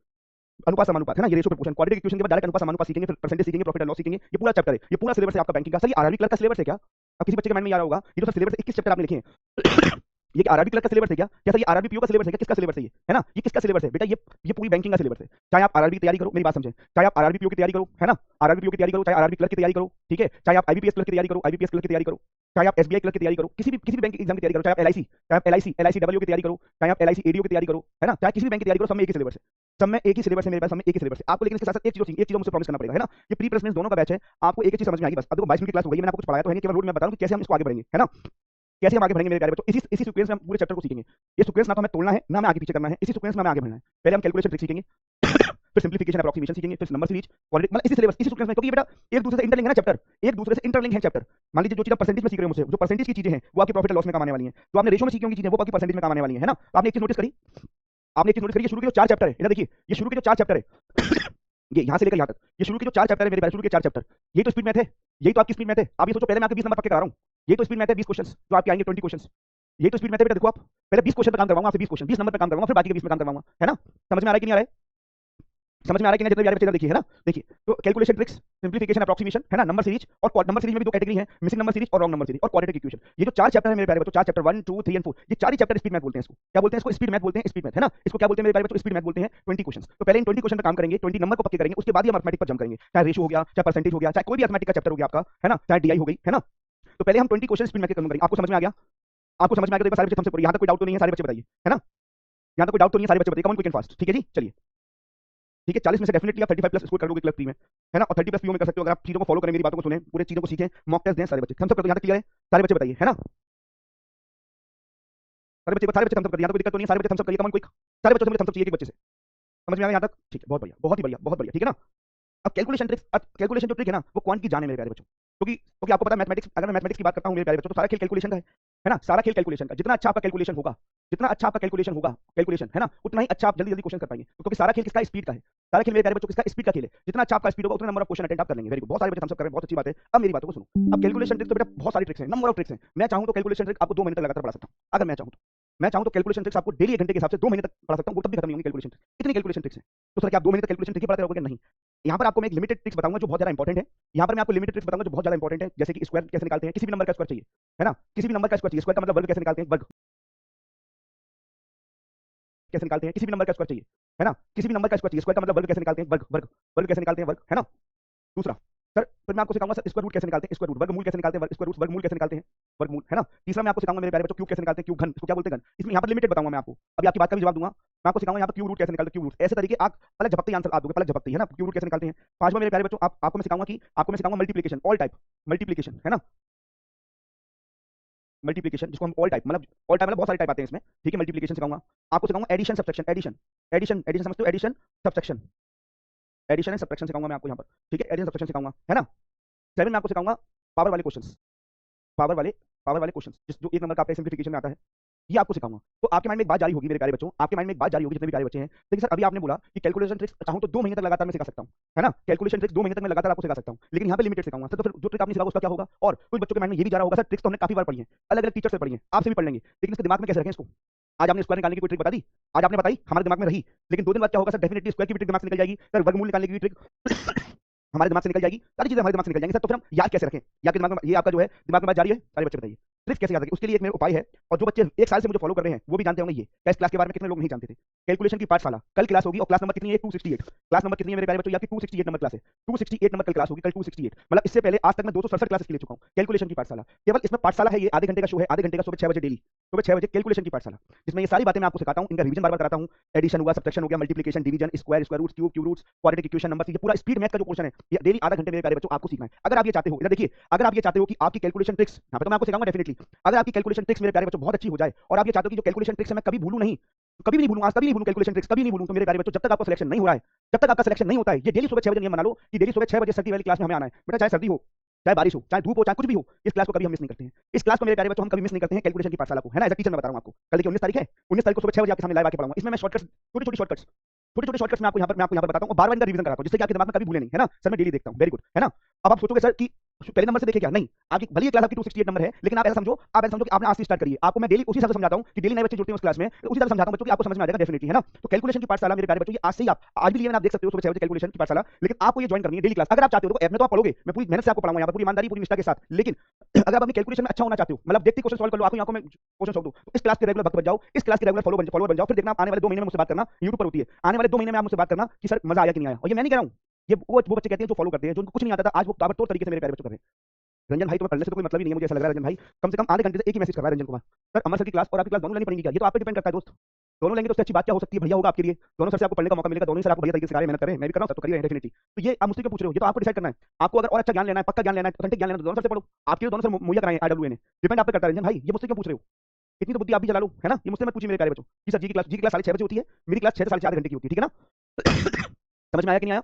अनुपात समानुपात है ना, ये रेशियो प्रोपोर्शन, क्वाड्रेटिक इक्वेशन के बाद डायरेक्ट अनुपात समानुपात सीखेंगे, फिर परसेंटेज सीखेंगे, प्रॉफिट एंड लॉस सीखेंगे, ये पूरा चैप्टर है, ये पूरा सिलेबस है आपका बैंकिंग का। सर ये आरआरबी क्लर्क का सिलेबस है क्या? अब किसी बच्चे के माइंड में आ रहा होगा ये तो सर सिलेबस 21 चैप्टर आपने लिखे हैं ये आरआरबी क्लर्क का सिलेबस है क्या? क्या सर ये आरआरबी पीओ का सिलेबस है क्या? किसका सिलेबस है ये? है ना, ये किसका सिलेबस है बेटा? ये पूरी बैंकिंग का सिलेबस है। चाहे आप आरआरबी की तैयारी करो, मेरी बात समझें, चाहे आप आरआरबी पीओ की तैयारी करो, है ना, आरआरबी पीओ की तैयारी करो, चाहे आरआरबी क्लर्क की तैयारी करो, ठीक है, चाहे आप आईबीपीएस क्लर्क की तैयारी करो, आईबीपीएस क्लर्क की तैयारी करो, चाहे आप एसबीआई क्लर्क की तैयारी करो, किसी भी बैंक एग्जाम की तैयारी करो, चाहे आप एलआईसी, चाहे आप एलआईसी डब्ल्यू की तैयारी करो, चाहे आप एलआईसी एडीओ की तैयारी करो, है ना, चाहे किसी भी बैंक की तैयारी करो, सब में एक ही सिलेबस है। सब में एक ही सिलेबस है मेरे पास, सब में एक ही सिलेबस है आपको। लेकिन इसके साथ एक चीज मुझसे प्रॉमिस करना पड़ेगा, है ना, ये प्री प्लस दोनों का बैच है, आपको एक ही चीज समझ में आएगी बस। अब देखो 22 मिनट की क्लास हो गई, मैंने आपको कुछ पढ़ाया तो है नहीं, केवल रूट में बता रहा हूं कि कैसे हम इसको आगे बढ़ेंगे, है ना, कैसे हम आगे बढ़ेंगे मेरे प्यारे बच्चों। इसी सीक्वेंस में हम पूरे चैप्टर को सीखेंगे। ये सीक्वेंस ना तो हमें तोड़ना है ना हमें आगे पीछे करना है, इसी सीक्वेंस में हमें आगे बढ़ना है। पहले हम कैलकुलेशन ट्रिक सीखेंगे फिर सिंप्लीफिकेशन अप्रोक्सीमेशन सीखेंगे, फिर नंबर सीरीज, मतलब इसी सिलेबस इसी सीक्वेंस में, क्योंकि ये बेटा एक दूसरे से इंटरलिंक है ना चैप्टर, एक दूसरे से इंटरलिंक है चैप्टर। मान लीजिए जो चीज आप परसेंटेज में सीख रहे हो मुझसे, जो परसेंटेज की चीजें हैं वो आपके प्रॉफिट एंड लॉस में काम आने वाली हैं, जो आपने रेशो में सीखी होंगी चीजें वो आपकी परसेंटेज में काम आने वाली है ना। तो आपने एक चीज नोटिस करी, आपने एक चीज नोटिस करी, ये शुरू के जो 4 चैप्टर है, इधर देखिए, ये शुरू के जो 4 चैप्टर है ये यहां से लेकर यहां तक, ये शुरू के जो 4 चैप्टर है मेरे प्यारे, शुरू के 4 चैप्टर, यही तो स्पीड मैथ है, यही तो आपकी स्पीड मैथ है। आप ये सोचो, पहले मैं आपके 20 नंबर पक्के करा रहा हूं, यही तो स्पीड मैथ है, 20 क्वेश्चंस जो आपके आएंगे, 20 क्वेश्चंस, ये तो स्पीड मैथ है बेटा। देखो आप पहले 20 क्वेश्चन पे काम करवाऊंगा, आपसे 20 क्वेश्चन 20 नंबर पे काम करवाऊंगा, फिर बाकी के 20 पे काम करवाऊंगा, है ना। समझ में आ रहा है कि नहीं आ रहा है? समझ में आ रहा है कि नहीं? जितने भी आ रहे बच्चे देखिए, है ना, देखिए तो कैलकुलेशन ट्रिक्स, सिंप्लीफिकेशन अप्रोक्सीमेशन, है ना, नंबर सीरीज, और नंबर सीरीज में भी दो कैटेगरी है, मिसिंग नंबर सीरीज और रॉन्ग नंबर सीरीज, और क्वाड्रेटिक इक्वेशन। ये जो 4 चैप्टर है मेरे प्यारे बच्चों, 4 चैप्टर 1 2 3 एंड 4, ये 4 ही चैप्टर स्पीड मैथ बोलते हैं। इसको क्या बोलते हैं? इसको स्पीड मैथ बोलते हैं, स्पीड मैथ, है ना। इसको क्या बोलते हैं मेरे प्यारे बच्चों? स्पीड मैथ बोलते हैं। 20 क्वेश्चन, तो पहले इन 20 क्वेश्चन पे काम करेंगे, 20 नंबर को पक्के करेंगे, उसके बाद ही हम मैथमेटिक्स पर जंप करेंगे, चाहे रेशियो हो गया, चाहे परसेंटेज हो गया, चाहे कोई भी मैथमेटिक्स का चैप्टर हो गया आपका, है ना, चाहे डीआई हो गई, है ना। तो पहले हम 20 क्वेश्चन स्पीड मैथ के करेंगे। आपको समझ में आ गया? आपको समझ में आ गया? तो सारे बच्चे हमसे पूछिए, यहां तक कोई डाउट तो नहीं है? सारे बच्चे बताइए, है ना, यहां तक कोई डाउट तो नहीं है? सारे बच्चे बताइए, come on quick and fast, ठीक है जी, चलिए। ठीक है, 40 में से डेफिनेटली आप 35 प्लस स्कोर कर दोगे क्लर्क 3 में, है ना, और 30 प्लस पीओ में कर सकते हो अगर आप चीजों को फॉलो करें, मेरी बातों को सुने, पूरे चीजों को सीखें, मॉक टेस्ट दें। सारे बच्चे थम्स अप कर दो, यहां तक क्लियर है? सारे बच्चे बताइए, है ना, सारे बच्चे थम्स अप कर दिए, यहां तो कोई दिक्कत तो नहीं है? सारे बच्चे थम्स अप करिए, कम ऑन क्विक, सारे बच्चों से मुझे थम्स अप चाहिए, एक बच्चे से। समझ में आ गया यहां तक? ठीक है, बहुत बढ़िया, बहुत ही बढ़िया, बहुत बढ़िया, ठीक है ना। अब कैलकुलेशन ट्रिक्स, अब कैलकुलेशन जो ट्रिक है ना वो क्वांट की जान है मेरे प्यारे बच्चों, क्योंकि आपको पता है मैथमेटिक्स, अगर मैं मैथमेटिक्स की बात करता हूं मेरे प्यारे बच्चों, तो सारा खेल कैलकुलेशन का है ना, सारा खेल कैलकुलेशन का। जितना अच्छा आपका कैलकुलेशन होगा, जितना अच्छा आपका कैलकुलेशन होगा, कैलकुलेशन, है ना, उतना ही अच्छा आप जल्दी जल्दी क्वेश्चन कर पाएंगे, क्योंकि सारा खेल किसका? स्पीड का है। सारा खेल मेरे प्यारे बच्चों किसका? स्पीड का खेल है। जितना अच्छा आपका स्पीड होगा उतना नंबर ऑफ क्वेश्चन अटेंड आप कर लेंगे। वेरी गुड, बहुत सारे बच्चे थम्स अप कर रहे हैं, बहुत अच्छी बात है। अब मेरी बातों को सुनो। अब कैलकुलेशन ट्रिक तो बेटा बहुत सारी ट्रिक्स हैं, नंबर ऑफ ट्रिक्स हैं। मैं चाहूं तो कैलकुलेशन ट्रिक आपको 2 महीने तक लगातार पढ़ा सकता हूं, अगर मैं चाहूं तो। मैं चाहूं तो कैलकुलेशन ट्रिक्स आपको डेली 1 घंटे के हिसाब से 2 महीने तक पढ़ा सकता हूं, वो तब भी खत्म नहीं होंगी कैलकुलेशन ट्रिक्स। इतनी कैलकुलेशन ट्रिक्स हैं। तो सर क्या आप 2 महीने तक कैलकुलेशन ट्रिक ही पढ़ाते रहोगे? नहीं, यहाँ पर आपको मैं एक लिमिटेड ट्रिक्स बताऊंगा जो बहुत ज्यादा इंपॉर्टेंट है। यहाँ पर मैं आपको लिमिटेड ट्रिक्स बताऊंगा जो बहुत ज्यादा इंपॉर्टेंट है, जैसे कि स्क्वायर कैसे निकालते हैं, किसी भी नंबर का स्क्वायर चाहिए, है ना, किसी भी नंबर का स्क्वायर चाहिए, स्क्वायर का मतलब वर्ग कैसे निकालते हैं, वर्ग कैसे निकालते हैं, किसी भी नंबर का स्क्वायर चाहिए, है ना, किसी भी नंबर का स्क्वायर चाहिए, स्क्वायर का मतलब वर्ग कैसे निकालते हैं, वर्ग वर्ग वर्ग कैसे निकालते हैं, वर्ग, है ना। दूसरा, सर फिर मैं आपको सिखाऊंगा सर स्क्वायर रूट कैसे निकालते हैं, स्क्वायर रूट, वर्गमूल कैसे निकालते हैं, स्क्वायर रूट वर्गमूल कैसे निकालते हैं, वर्गमूल, है ना। तीसरा मैं आपको सिखाऊंगा मेरे प्यारे बच्चों क्यूब कैसे निकालते हैं, क्यूब घन, इसको क्या बोलते हैं, घन। इसमें यहाँ पर लिमिटेड बताऊंगा मैं आपको, अभी आपकी बात का भी जवाब दूंगा। मैं आपको सिखाऊंगा यहाँ पर क्यूब रूट कैसे निकालते हैं, क्यूब रूट, ऐसे तरीके आप पलक झपकते ही आंसर आप दोगे, पलक झपकते ही, है ना, क्यूब रूट कैसे निकालते हैं। पांचवा मेरे प्यारे बच्चों आपको मैं सिखाऊंगा कि आपको मैं सिखाऊंगा मल्टीप्लिकेशन, ऑल टाइप मल्टीप्लिकेशन, है ना, मल्टीप्लिकेशन जिसको हम ऑल टाइप मतलब बहुत सारे टाइप आते हैं इसमें, ठीक है। मल्टीप्लिकेशन सिखाऊंगा आपको, सिखाऊंगा addition subtraction, addition addition addition समझते हो, addition subtraction, addition and subtraction सिखाऊंगा मैं आपको यहाँ पर, ठीक है, एडिशन सब्ट्रैक्शन सिखाऊंगा, है ना। 7 में आपको सिखाऊंगा पावर वाले क्वेश्चंस, पावर वाले क्वेश्चंस जो एक नंबर का आपका सिंप्लीफिकेशन में आता है, ये आपको सिखाऊंगा। तो आपके माइंड में एक बात जारी होगी मेरे प्यारे बच्चों, आपके माइंड में एक बात जारी होगी जितने भी प्यारे बच्चे हैं, लेकिन सर अभी आपने बोला कि कैलकुलेशन ट्रिक्स चाहूं तो 2 महीने तक लगातार मैं सिखा सकता हूं, है ना, कैलकुलेशन ट्रिक्स 2 महीने तक मैं लगातार आपको सिखा सकता हूं, लेकिन यहाँ पे लिमिटेड सिखाऊंगा। सर तो फिर जो ट्रिक आपने सिखाओगे उसका क्या होगा? और कुछ बच्चों के माइंड में ये भी जा रहा होगा, सर ट्रिक्स तो हमने काफी बार पढ़ी है, अलग अलग टीचर से पढ़ी है, आपसे भी पढ़ लेंगे, लेकिन इसके दिमाग में कैसे रखें इसको? आज आपने स्क्वायर निकालने की कोई ट्रिक बता दी, आज आपने बताई, हमारे दिमाग में रही, लेकिन 2 दिन बाद क्या होगा? सर डेफिनेटली स्क्वायर की भी ट्रिक दिमाग से निकल जाएगी, सर वर्गमूल निकालने की भी ट्रिक हमारे दिमाग से निकल जाएगी, सारी चीजें हमारे दिमाग से निकल जाएंगी सर। तो फिर हम याद कैसे रखें? या के दिमाग में ये आपका जो है दिमाग में बात जारी है, सारे बच्चे बताइए ट्रिक्स कैसे याद रखें? उसके लिए एक मेरा उपाय है, और जो बच्चे 1 साल से मुझे फॉलो कर रहे हैं वो भी जानते होंगे ये। क्या इस क्लास के बारे में कितने लोग नहीं जानते थे? कैलकुलेशन की पाठशाला कल क्लास होगी, और क्लास नंबर कितनी है? 268। क्लास नंबर कितनी है मेरे प्यारे बच्चों? आपकी 268 नंबर क्लास है, 268 नंबर कल क्लास होगी, कल 268, मतलब इससे पहले आज तक मैं 267 क्लासेस ले चुका हूं कैलकुलेशन की पाठशाला। केवल इसमें पाठशाला है, ये आधे घंटे का शो है, आधे घंटे का, सुबह 6 बजे डेली, सुबह 6 बजे कैलकुलेशन की पाठशाला, जिसमें ये सारी बातें मैं आपको सिखाता हूं, इनका रिवीजन बार बार कराता हूं। एडिशन हुआ, सब्ट्रैक्शन हो गया, multiplication, division, square, square root, cube, cube roots, quadratic equation, number, ये पूरा स्पीड मैथ का जो पोर्शन है ये डेली आधा घंटे मेरे प्यारे बच्चों आपको सीखना है। अगर आप ये चाहते हो, इधर देखिए, अगर आप ये चाहते हो कि आपकी कैलकुलेशन ट्रिक्स, यहाँ पे तो मैं आपको सिखाऊंगा डेफिनेटली, अगर आपकी कैलकुलेशन ट्रिक्स मेरे प्यारे बच्चों बहुत अच्छी हो जाए, और आप ये चाहते हो कि जो कैलकुलेशन ट्रिक्स है मैं कभी भूलूं नहीं, कभी भी नहीं भूलूं, आज कभी नहीं भूलूं कैलकुलेशन ट्रिक्स, कभी नहीं भूलूं, तो मेरे प्यारे बच्चों जब तक आपका सिलेक्शन नहीं हो रहा है, जब तक आपका सिलेक्शन नहीं होता है, ये डेली सुबह 6 बजे नियम बना लो कि डेली सुबह 6 बजे सर्दी वाली क्लास में हमें आना है बेटा, चाहे सर्दी हो, चाहे बारिश हो, चाहे धूप हो, चाहे कुछ भी हो, इस क्लास को कभी हम मिस नहीं करते हैं। इस क्लास को मेरे प्यारे बच्चों हम कभी मिस नहीं करते हैं, कैलकुलेशन की पाठशाला को, है ना। एज अ टीचर मैं बता रहा हूं आपको, कल देखिए 19 तारीख है, 19 तारीख को सुबह 6 बजे आपके सामने लाइव आके पढ़ाऊंगा। इसमें मैं शॉर्टकट्स, छोटे छोटे शॉर्टकट्स मैं आपको यहाँ पर बताता हूं, और बार बार इनका रिवीजन कराता हूं, जिससे कि आपके दिमाग में कभी भूले नहीं, है ना। सर मैं डेली देखता हूं, वेरी गुड, है ना। अब आप सोचोगे सर कि पहले नंबर से देखे क्या नहीं, आपकी भले ही क्लास आपकी 268 नंबर है, लेकिन आप ऐसा समझो कि आपने आज से स्टार्ट करिए। आपको मैं डेली उसी हिसाब से समझाता हूं कि डेली नए बच्चे जुड़ते हैं उस क्लास में, तो उसी तरह समझाता हूं बच्चों की आपको समझ में आ जाएगा डेफिनेटली, है ना। तो कैलकुलेशन की पाठशाला मेरे प्यारे बच्चों, ये आज से ही आप आज भी लिए आप देख सकते हो सुबह 6 बजे कैलकुलेशन की पाठशाला, लेकिन आपको ये ज्वाइन करनी है डेली क्लास। अगर आप चाहते हो तो ऐप में तो आप पढ़ोगे, मैं पूरी मेहनत से आपको पढ़ाऊंगा यहाँ पर पूरी ईमानदारी पूरी निष्ठा के साथ, लेकिन अगर आप अपनी कैलकुलेशन में अच्छा होना चाहते हो, मतलब देखते क्वेश्चन सॉल्व कर लो, आपको आंखों में क्वेश्चन सॉल्व दो, तो इस क्लास के रेगुलर भक्त बन जाओ, इस क्लास के रेगुलर फॉलोअर बन जाओ। फिर देखना आप आने वाले 2 महीने में मुझसे बात करना, यूट्यूब पर होती है, आने वाले 2 महीने में आप मुझसे बात करना कि सर मजा आया कि नहीं आया। और ये मैं नहीं कह रहा हूँ, ये वो बच्चे कहते हैं जो फॉलो करते हैं, जो उनको कुछ नहीं आता था, आज वो ताबड़तोड़ तरीके से मेरे प्यारे बच्चों कर रहे हैं। रंजन भाई तुम्हें पढ़ने से तो कोई मतलब ही नहीं है, मुझे ऐसा लग रहा है रंजन भाई कम से कम आधे घंटे से एक ही मैसेज कर रहा है रंजन कुमार, सर अमर सर की क्लास और आपकी क्लास दोनों लेनी पड़ेगी क्या? ये तो आप पे डिपेंड करता है दोस्त, दोनों लेंगे तो उससे अच्छी बात क्या हो सकती है, बढ़िया होगा आपके लिए, दोनों सर से आपको पढ़ने का मौका मिलेगा, दोनों ही सर आपको बढ़िया तरीके से सिखा रहे हैं, मेहनत कर रहे हैं, मैं भी कर रहा हूं, सब तो करिए डेफिनेटली। तो ये आप मुझसे क्यों पूछ रहे हो? ये तो आपको डिसाइड करना है, आपको अगर और अच्छा ज्ञान लेना है, पक्का ज्ञान लेना है, ऑथेंटिक ज्ञान लेना है, तो दोनों सर से पढ़ो, आपके लिए दोनों सर मुहैया कराएं आईडब्ल्यूए ने, डिपेंड आप पे करता है रंजन भाई, ये मुझसे क्यों पूछ रहे हो? इतनी तो बुद्धि आप भी चला लो, है ना। ये मुझसे मत पूछिए मेरे प्यारे बच्चों कि सर जी की क्लास 6:30 बजे होती है, मेरी क्लास 6 से 4:30 घंटे की होती है, ठीक है ना। समझ में आया कि नहीं आया?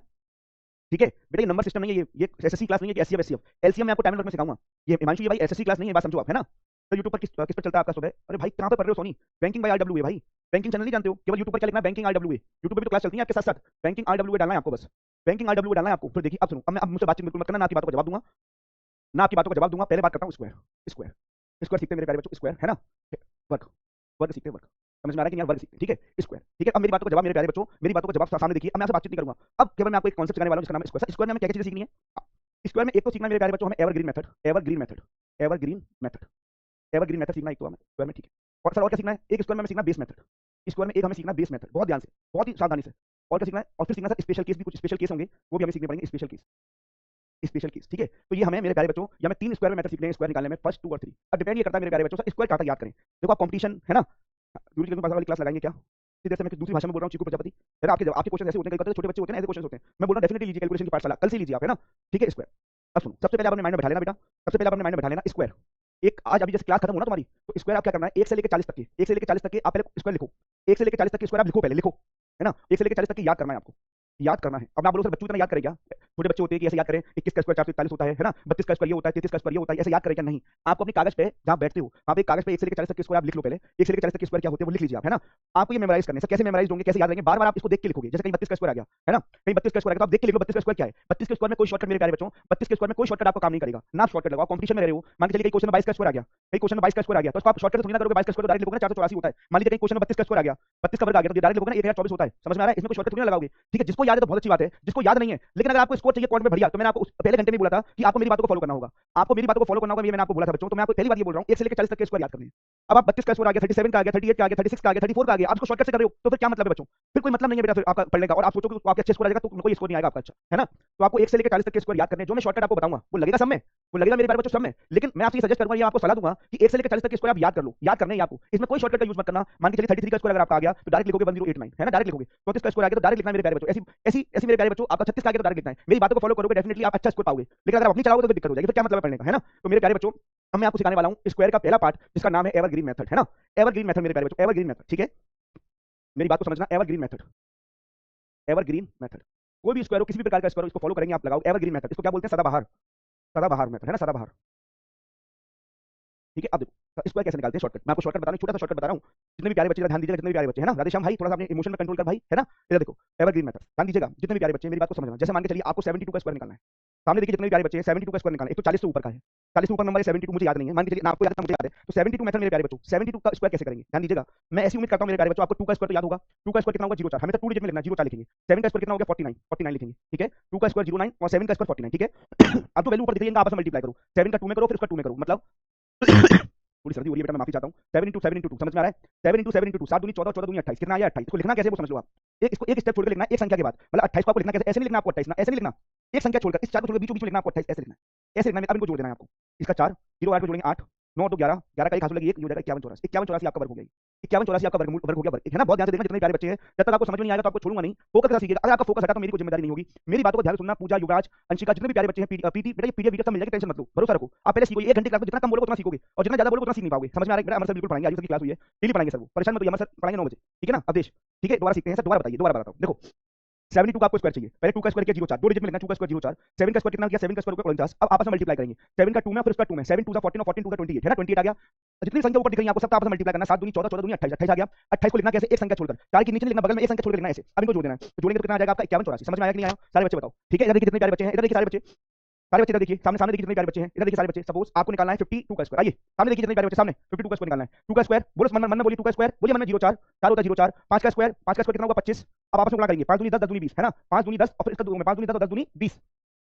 ठीक है बेटा, ये नंबर सिस्टम नहीं है, ये एसएससी क्लास नहीं है कि एससीएफ एससीएफ, एलसीएम मैं आपको टाइम नोट में सिखाऊंगा। ये हिमांशु ये भाई एसएससी क्लास नहीं है, बात समझो आप, है ना। तो यूट्यूब पर किस पर चलता है आपका सुबह? अरे भाई कहां पर पढ़ रहे हो सोनी? बैंकिंग बाय आरडब्ल्यूए भाई, बैंकिंग चैनल नहीं जानते हो? केवल यूट्यूब पर क्या लिखना है, बैंकिंग आरडब्ल्यूए, यूट्यूब पे भी तो क्लास चलती है आपके साथ साथ, बैंकिंग आरडब्ल्यूए डालना है आपको, बस बैंकिंग आरडब्ल्यूए डालना है आपको। फिर देखिए अब सुनो, अब मैं अब मुझसे बातचीत बिल्कुल मत करना, ना आपकी बातों का जवाब दूंगा, ना आपकी बातों का जवाब दूंगा, पहले बात करता हूँ स्क्वायर, स्क्वायर स्क्वायर सीखते हैं मेरे प्यारे बच्चों, स्क्वायर, है ना। वर्क, वर्ग सीखते हैं, वर्ग समझ में आ रहा है कि नहीं यार, वर्ग सीखते हैं, ठीक है स्क्वायर, ठीक है। अब मेरी बातों का जवाब मेरे प्यारे बच्चों, मेरी बातों का जवाब सामने देखिए, अब मैं आपसे बातचीत नहीं करूंगा, अब केवल मैं आपको एक कॉन्सेप्ट सिखाने वाला हूं जिसका नाम है स्क्वायर। स्क्वायर में हमें क्या क्या चीजें सीखनी है? स्क्वायर में एक तो सीखना मेरे प्यारे बच्चों हमें evergreen method, evergreen method, evergreen method, evergreen method सीखना एक तो हमें स्क्वायर में, ठीक है। और सर और क्या सीखना है? एक स्क्वायर में हमें सीखना बेस मेथड, स्क्वायर में एक हमें सीखना बेस मेथड, बहुत ध्यान से, बहुत ही सावधानी से। और क्या सीखना है? और फिर सीखना सर स्पेशल केस, भी कुछ स्पेशल केस होंगे वो भी हमें सीखने पड़ेंगे, स्पेशल केस, स्पेशल केस, ठीक है। तो ये हमें मेरे प्यारे बच्चों, या मैं 3 स्क्वायर में मेथड सीखने हैं स्क्वायर निकालने में, फर्स्ट 2 और 3। अब डिपेंड ये करता है मेरे प्यारे बच्चों सर स्क्वायर कहाँ तक याद करें। देखो आप कंपटीशन है ना, दूसरी क्लास वाली क्लास लगाएंगे क्या? सीधे से मैं दूसरी भाषा में बोल रहा हूँ चीकू प्रजापति, है ना। आपके क्वेश्चन ऐसे होते हैं, कई छोटे बच्चे होते हैं ऐसे क्वेश्चन होते हैं, मैं बोल रहा हूँ डेफिनेटली लीजिए कैलकुलेशन की पाठशाला, कल से लीजिए आप, है ना, ठीक है स्क्वायर। अब सुनो, सबसे पहले आप अपने माइंड में बैठा लेना बेटा, सबसे पहले आप अपने माइंड में बैठा लेना स्क्वायर। एक आज अभी जैसे क्लास खत्म हो ना तुम्हारी, तो स्क्वायर आप क्या करना है, 1 से लेकर 40 तक के, 1 से लेकर 40 तक के आप पहले स्क्वायर लिखो, 1 से लेकर 40 तक के स्क्वायर आप लिखो, पहले लिखो, है ना। 1 से लेकर 40 तक की याद करना है आपको, याद करना है। अब आप बोलो सर बच्चों इतना याद करेगा, छोटे बच्चे होते हैं कि ऐसे याद करें, 21 का स्क्वायर 441 होता है ना, 32 का स्क्वायर ये होता है, 33 का स्क्वायर ये होता है, ऐसे याद करें क्या? नहीं, आपको अपनी कागज पे जहां बैठते हो आप एक कागज पे 1 से लेकर 40 तक के स्क्वायर आप लिख लो पहले, 1 से लेकर 40 तक के स्क्वायर क्या होते हैं वो लिख लीजिए आप, है ना। आपको ये मेमोराइज करने से कैसे मेमोराइज होंगे, कैसे याद रहेंगे, बार बार आप इसको देख के लिखोगे, जैसे कहीं 32 का स्क्वायर आ गया, है ना, कहीं 32 का स्क्वायर आ गया तो आप देख के लिख लो 32 का स्क्वायर क्या है। 32 के स्क्वायर में कोई शॉर्टकट मेरे प्यारे बच्चों, 32 के स्क्वायर में कोई शॉर्टकट आपको काम नहीं करेगा ना, आप शॉर्टकट लगाओ, कंपटीशन में रहे हो, मान के चलिए कहीं क्वेश्चन में 22 का स्क्वायर आ गया, कहीं क्वेश्चन में 22 का स्क्वायर आ गया, तो आप शॉर्टकट थोड़ी ना करोगे, 22 का स्क्वायर डायरेक्ट लिखोगे ना, 484 होता है। मान लीजिए कहीं क्वेश्चन में 32 का स्क्वायर आ गया, 32 का वर्ग आ गया, तो डायरेक्ट लिखोगे ना 1024 होता है। समझ में आ रहा है? इसमें कोई शॉर्टकट थोड़ी ना लगाओगे, ठीक है। जिसको याद है तो बहुत अच्छी बात है, जिसको याद नहीं है, लेकिन अगर आपको स्कोर चाहिए क्वांट में बढ़िया, तो मैंने आपको पहले घंटे में बोला था कि आपको मेरी बातों को फॉलो करना होगा, आपको मेरी बातों को फॉलो करना होगा, ये मैंने आपको बोला था बच्चों। तो मैं आपको पहली बात ये बोल रहा हूँ 1 से लेकर 40 तक के स्क्वायर याद करने हैं। अब आप 32 का स्क्वायर आ गया, 37 का आ गया, 38 का आ गया, 36 का आ गया, 34 का आ गया, आप उसको शॉर्टकट से कर रहे हो, तो फिर क्या मतलब है बच्चों? फिर कोई मतलब नहीं है बेटा फिर आपका पढ़ने का, और आप सोचोगे तो आपके अच्छे स्कोर आ जाएगा, तो कोई स्कोर नहीं आएगा आपका अच्छा, है ना। तो आपको 1 से लेकर 40 तक के स्क्वायर याद करने, जो मैं शॉर्टकट आपको बताऊंगा वो लगेगा सब में, वो लगेगा मेरे प्यारे बच्चों सब में, लेकिन मैं आपसे सजेस्ट करूंगा, ये आपको सलाह दूंगा कि 1 से लेकर 40 तक के स्क्वायर आप याद कर लो, याद करने ही आपको, इसमें कोई शॉर्टकट का यूज मत करना। मान के चलिए 33 का स्क्वायर अगर आपका आ गया तो डायरेक्ट लिखोगे 1089, है ना, डायरेक्ट लिखोगे। 34 का स्क्वायर आ गया तो डायरेक्ट लिखना मेरे प्यारे बच्चों, ऐसी ऐसी ऐसी मेरे प्यारे बच्चों, आपका 36 का आ गया तो डायरेक्ट लिखना है। मेरी बातों को फॉलो करोगे डेफिनेटली आप अच्छा स्कोर पाओगे, लेकिन अगर आप अपनी चलाओगे तो फिर दिक्कत हो जाएगी, फिर क्या मतलब है पढ़ने का, है ना। तो मेरे प्यारे बच्चों अब मैं आपको सिखाने वाला हूं स्क्वायर का पहला पार्ट जिसका नाम है एवरग्रीन मेथड, है ना। एवरग्रीन मेथड मेरे प्यारे बच्चों, एवरग्रीन मेथड, ठीक है, मेरी बात को समझना, एवरग्रीन मेथड, एवरग्रीन मेथड, कोई भी स्क्वायर हो, किसी भी प्रकार का स्क्वायर हो, इसको फॉलो करेंगे आप, लगाओ एवरग्रीन मेथड, इसको क्या बोलते हैं, सदाबहार, सदाबहार मेथड, है ना, सदाबहार, ठीक है। अब देखो स्क्वायर कैसे निकालते हैं, शॉर्टकट मैं आपको शॉर्टकट बता रहा हूं, छोटा सा शॉर्टकट बता रहा हूं, जितने भी प्यारे बच्चे ध्यान दीजिएगा, जितने भी प्यारे बच्चे, है ना, राधेश्याम भाई थोड़ा सा अपने इमोशन में कंट्रोल कर भाई, है ना। इधर देखो एवरग्रीन मेथड, ध्यान दीजिएगा जितने भी प्यारे बच्चे, मेरी बात को समझना। जैसे मान के चलिए आपको 72 का स्क्वायर निकालना है, सामने देखिए जितने भी प्यारे बच्चे हैं 72 का स्क्वायर निकालना है, एक तो 40 से ऊपर का है, 40 से ऊपर नंबर है, 72 मुझे याद नहीं है, मान के चलिए ना आपको याद है ना मुझे याद है, तो 72 मेथड मेरे प्यारे बच्चों, 72 का स्क्वायर कैसे करेंगे, ध्यान दीजिएगा। मैं ऐसी उम्मीद करता हूं मेरे प्यारे बच्चों आपको 2 का स्क्वायर तो याद होगा, 2 का स्क्वायर कितना होगा 04, हमें तो 2 डिजिट में लिखना है, 04 लिखेंगे। 7 का स्क्वायर कितना हो गया 49, 49 लिखेंगे, ठीक है। 2 का स्क्वायर 09 और 7 का स्क्वायर 49, ठीक है। अब तो वैल्यू ऊपर दिख रही है, आपस में मल्टीप्लाई करो, 7 का 2 में करो, फिर उसका 2 में करो, मतलब थोड़ी सर्दी हो रही है बेटा, मैं माफी चाहता हूँ। 7 समझ में आ रहा है, 7 7 दूनी 14, 14 दूनी 28, कितना आया 28। इसको लिखना कैसे वो समझ लो आप, इसको एक स्टेप छोड़ के लिखना है, एक संख्या के बाद, मतलब 28 को आपको लिखना कैसे, ऐसे नहीं लिखना आपको 28 ना, ऐसे नहीं लिखना, एक संख्या छोड़कर, इस 4 को छोड़कर बीचों बीच में लिखना आपको 28, ऐसे लिखना है, ऐसे लिखना है। अब इनको जोड़ देना है आपको, इसका 4 0 8 को जोड़ेंगे 8 9 2 11 11 का एक हाथ लगी 1, ये हो जाएगा 51 84, 51 84 आपका वर्ग हो गया, 51 84 आपका वर्गमूल वर्ग हो गया, वर्ग, है ना। बहुत ध्यान से देखना जितने प्यारे बच्चे हैं, जब तक आपको समझ में नहीं आएगा तो आपको छोड़ूंगा नहीं, फोकस के साथ सीखिएगा। अगर आपका फोकस हटा तो मेरी कोई जिम्मेदारी नहीं होगी। मेरी बातों को ध्यान से सुनना, पूजा युवराज अंशिका जितने भी प्यारे बच्चे हैं, पीटी बेटा, ये पीडीएफ वीडियो सब मिल जाएगी, टेंशन मत लो, भरोसा रखो। आप पहले सीखो, 1 घंटे क्लास में जितना कम बोलोगे उतना सीखोगे, और जितना ज्यादा बोलोगे उतना सीख नहीं पाओगे। समझ में आ रहा है बेटा, अमर सर बिल्कुल पढ़ाएंगे, आज की क्लास हुई है, डेली पढ़ाएंगे सर, वो परेशान मत होइए, अमर सर पढ़ाएंगे 9 बजे, ठीक है ना। अवधेश, ठीक है, दोबारा सीखते हैं सर, दोबारा बताइए, दोबारा बताता हूं। देखो 72 का आपको स्क्वायर चाहिए, पहले 2 का स्क्वायर किया 04, 2 डिजिट में लिखना, 2 का स्क्वायर 04, 7 का स्क्वायर कितना किया, 7 का स्क्वायर 49, अब आपस में मल्टीप्लाई करेंगे, 7 का 2 में फिर उसका 2 में, 7 2 का 14 और 14 2 का 28, है ना, 28 आ गया। जितनी संख्या ऊपर दिख रही है आपको सब आपस में मल्टीप्लाई करना, 7 दूनी 14, 14 दूनी 28, 28 आ गया। 28 को लिखना कैसे, एक संख्या छोड़कर, 4 के नीचे लिखना, बगल में एक संख्या छोड़कर लिखना है ऐसे, अब इनको जोड़ देना है, तो जोड़ेंगे तो कितना आ जाएगा आपका 51 84। समझ में आया कि नहीं आया सारे बच्चे बताओ, ठीक है। इधर देखिए कितने प्यारे बच्चे हैं, इधर देखिए सारे बच्चे सारे बच्चे इधर देखिए, सामने सामने देखिए जितने प्यारे बच्चे हैं, इधर देखिए सारे बच्चे। सपोज आपको निकालना है 52 का स्क्वायर। आइए सामने देखिए जितने प्यारे बच्चे, सामने 52 का स्क्वायर निकालना है। 2 का स्क्वायर बोलो, मन मन में बोलिए 2 का स्क्वायर, बोलिए मन में 0 4 4 होता है 0 4। 5 का स्क्वायर, 5 का स्क्वायर कितना होगा 25। अब आपस में गुणा करेंगे, 5 दूनी 10 10 दूनी 20 है ना, 5 दूनी 10 और फिर इसका 2 में 5 दूनी 10 और 10 दूनी 20।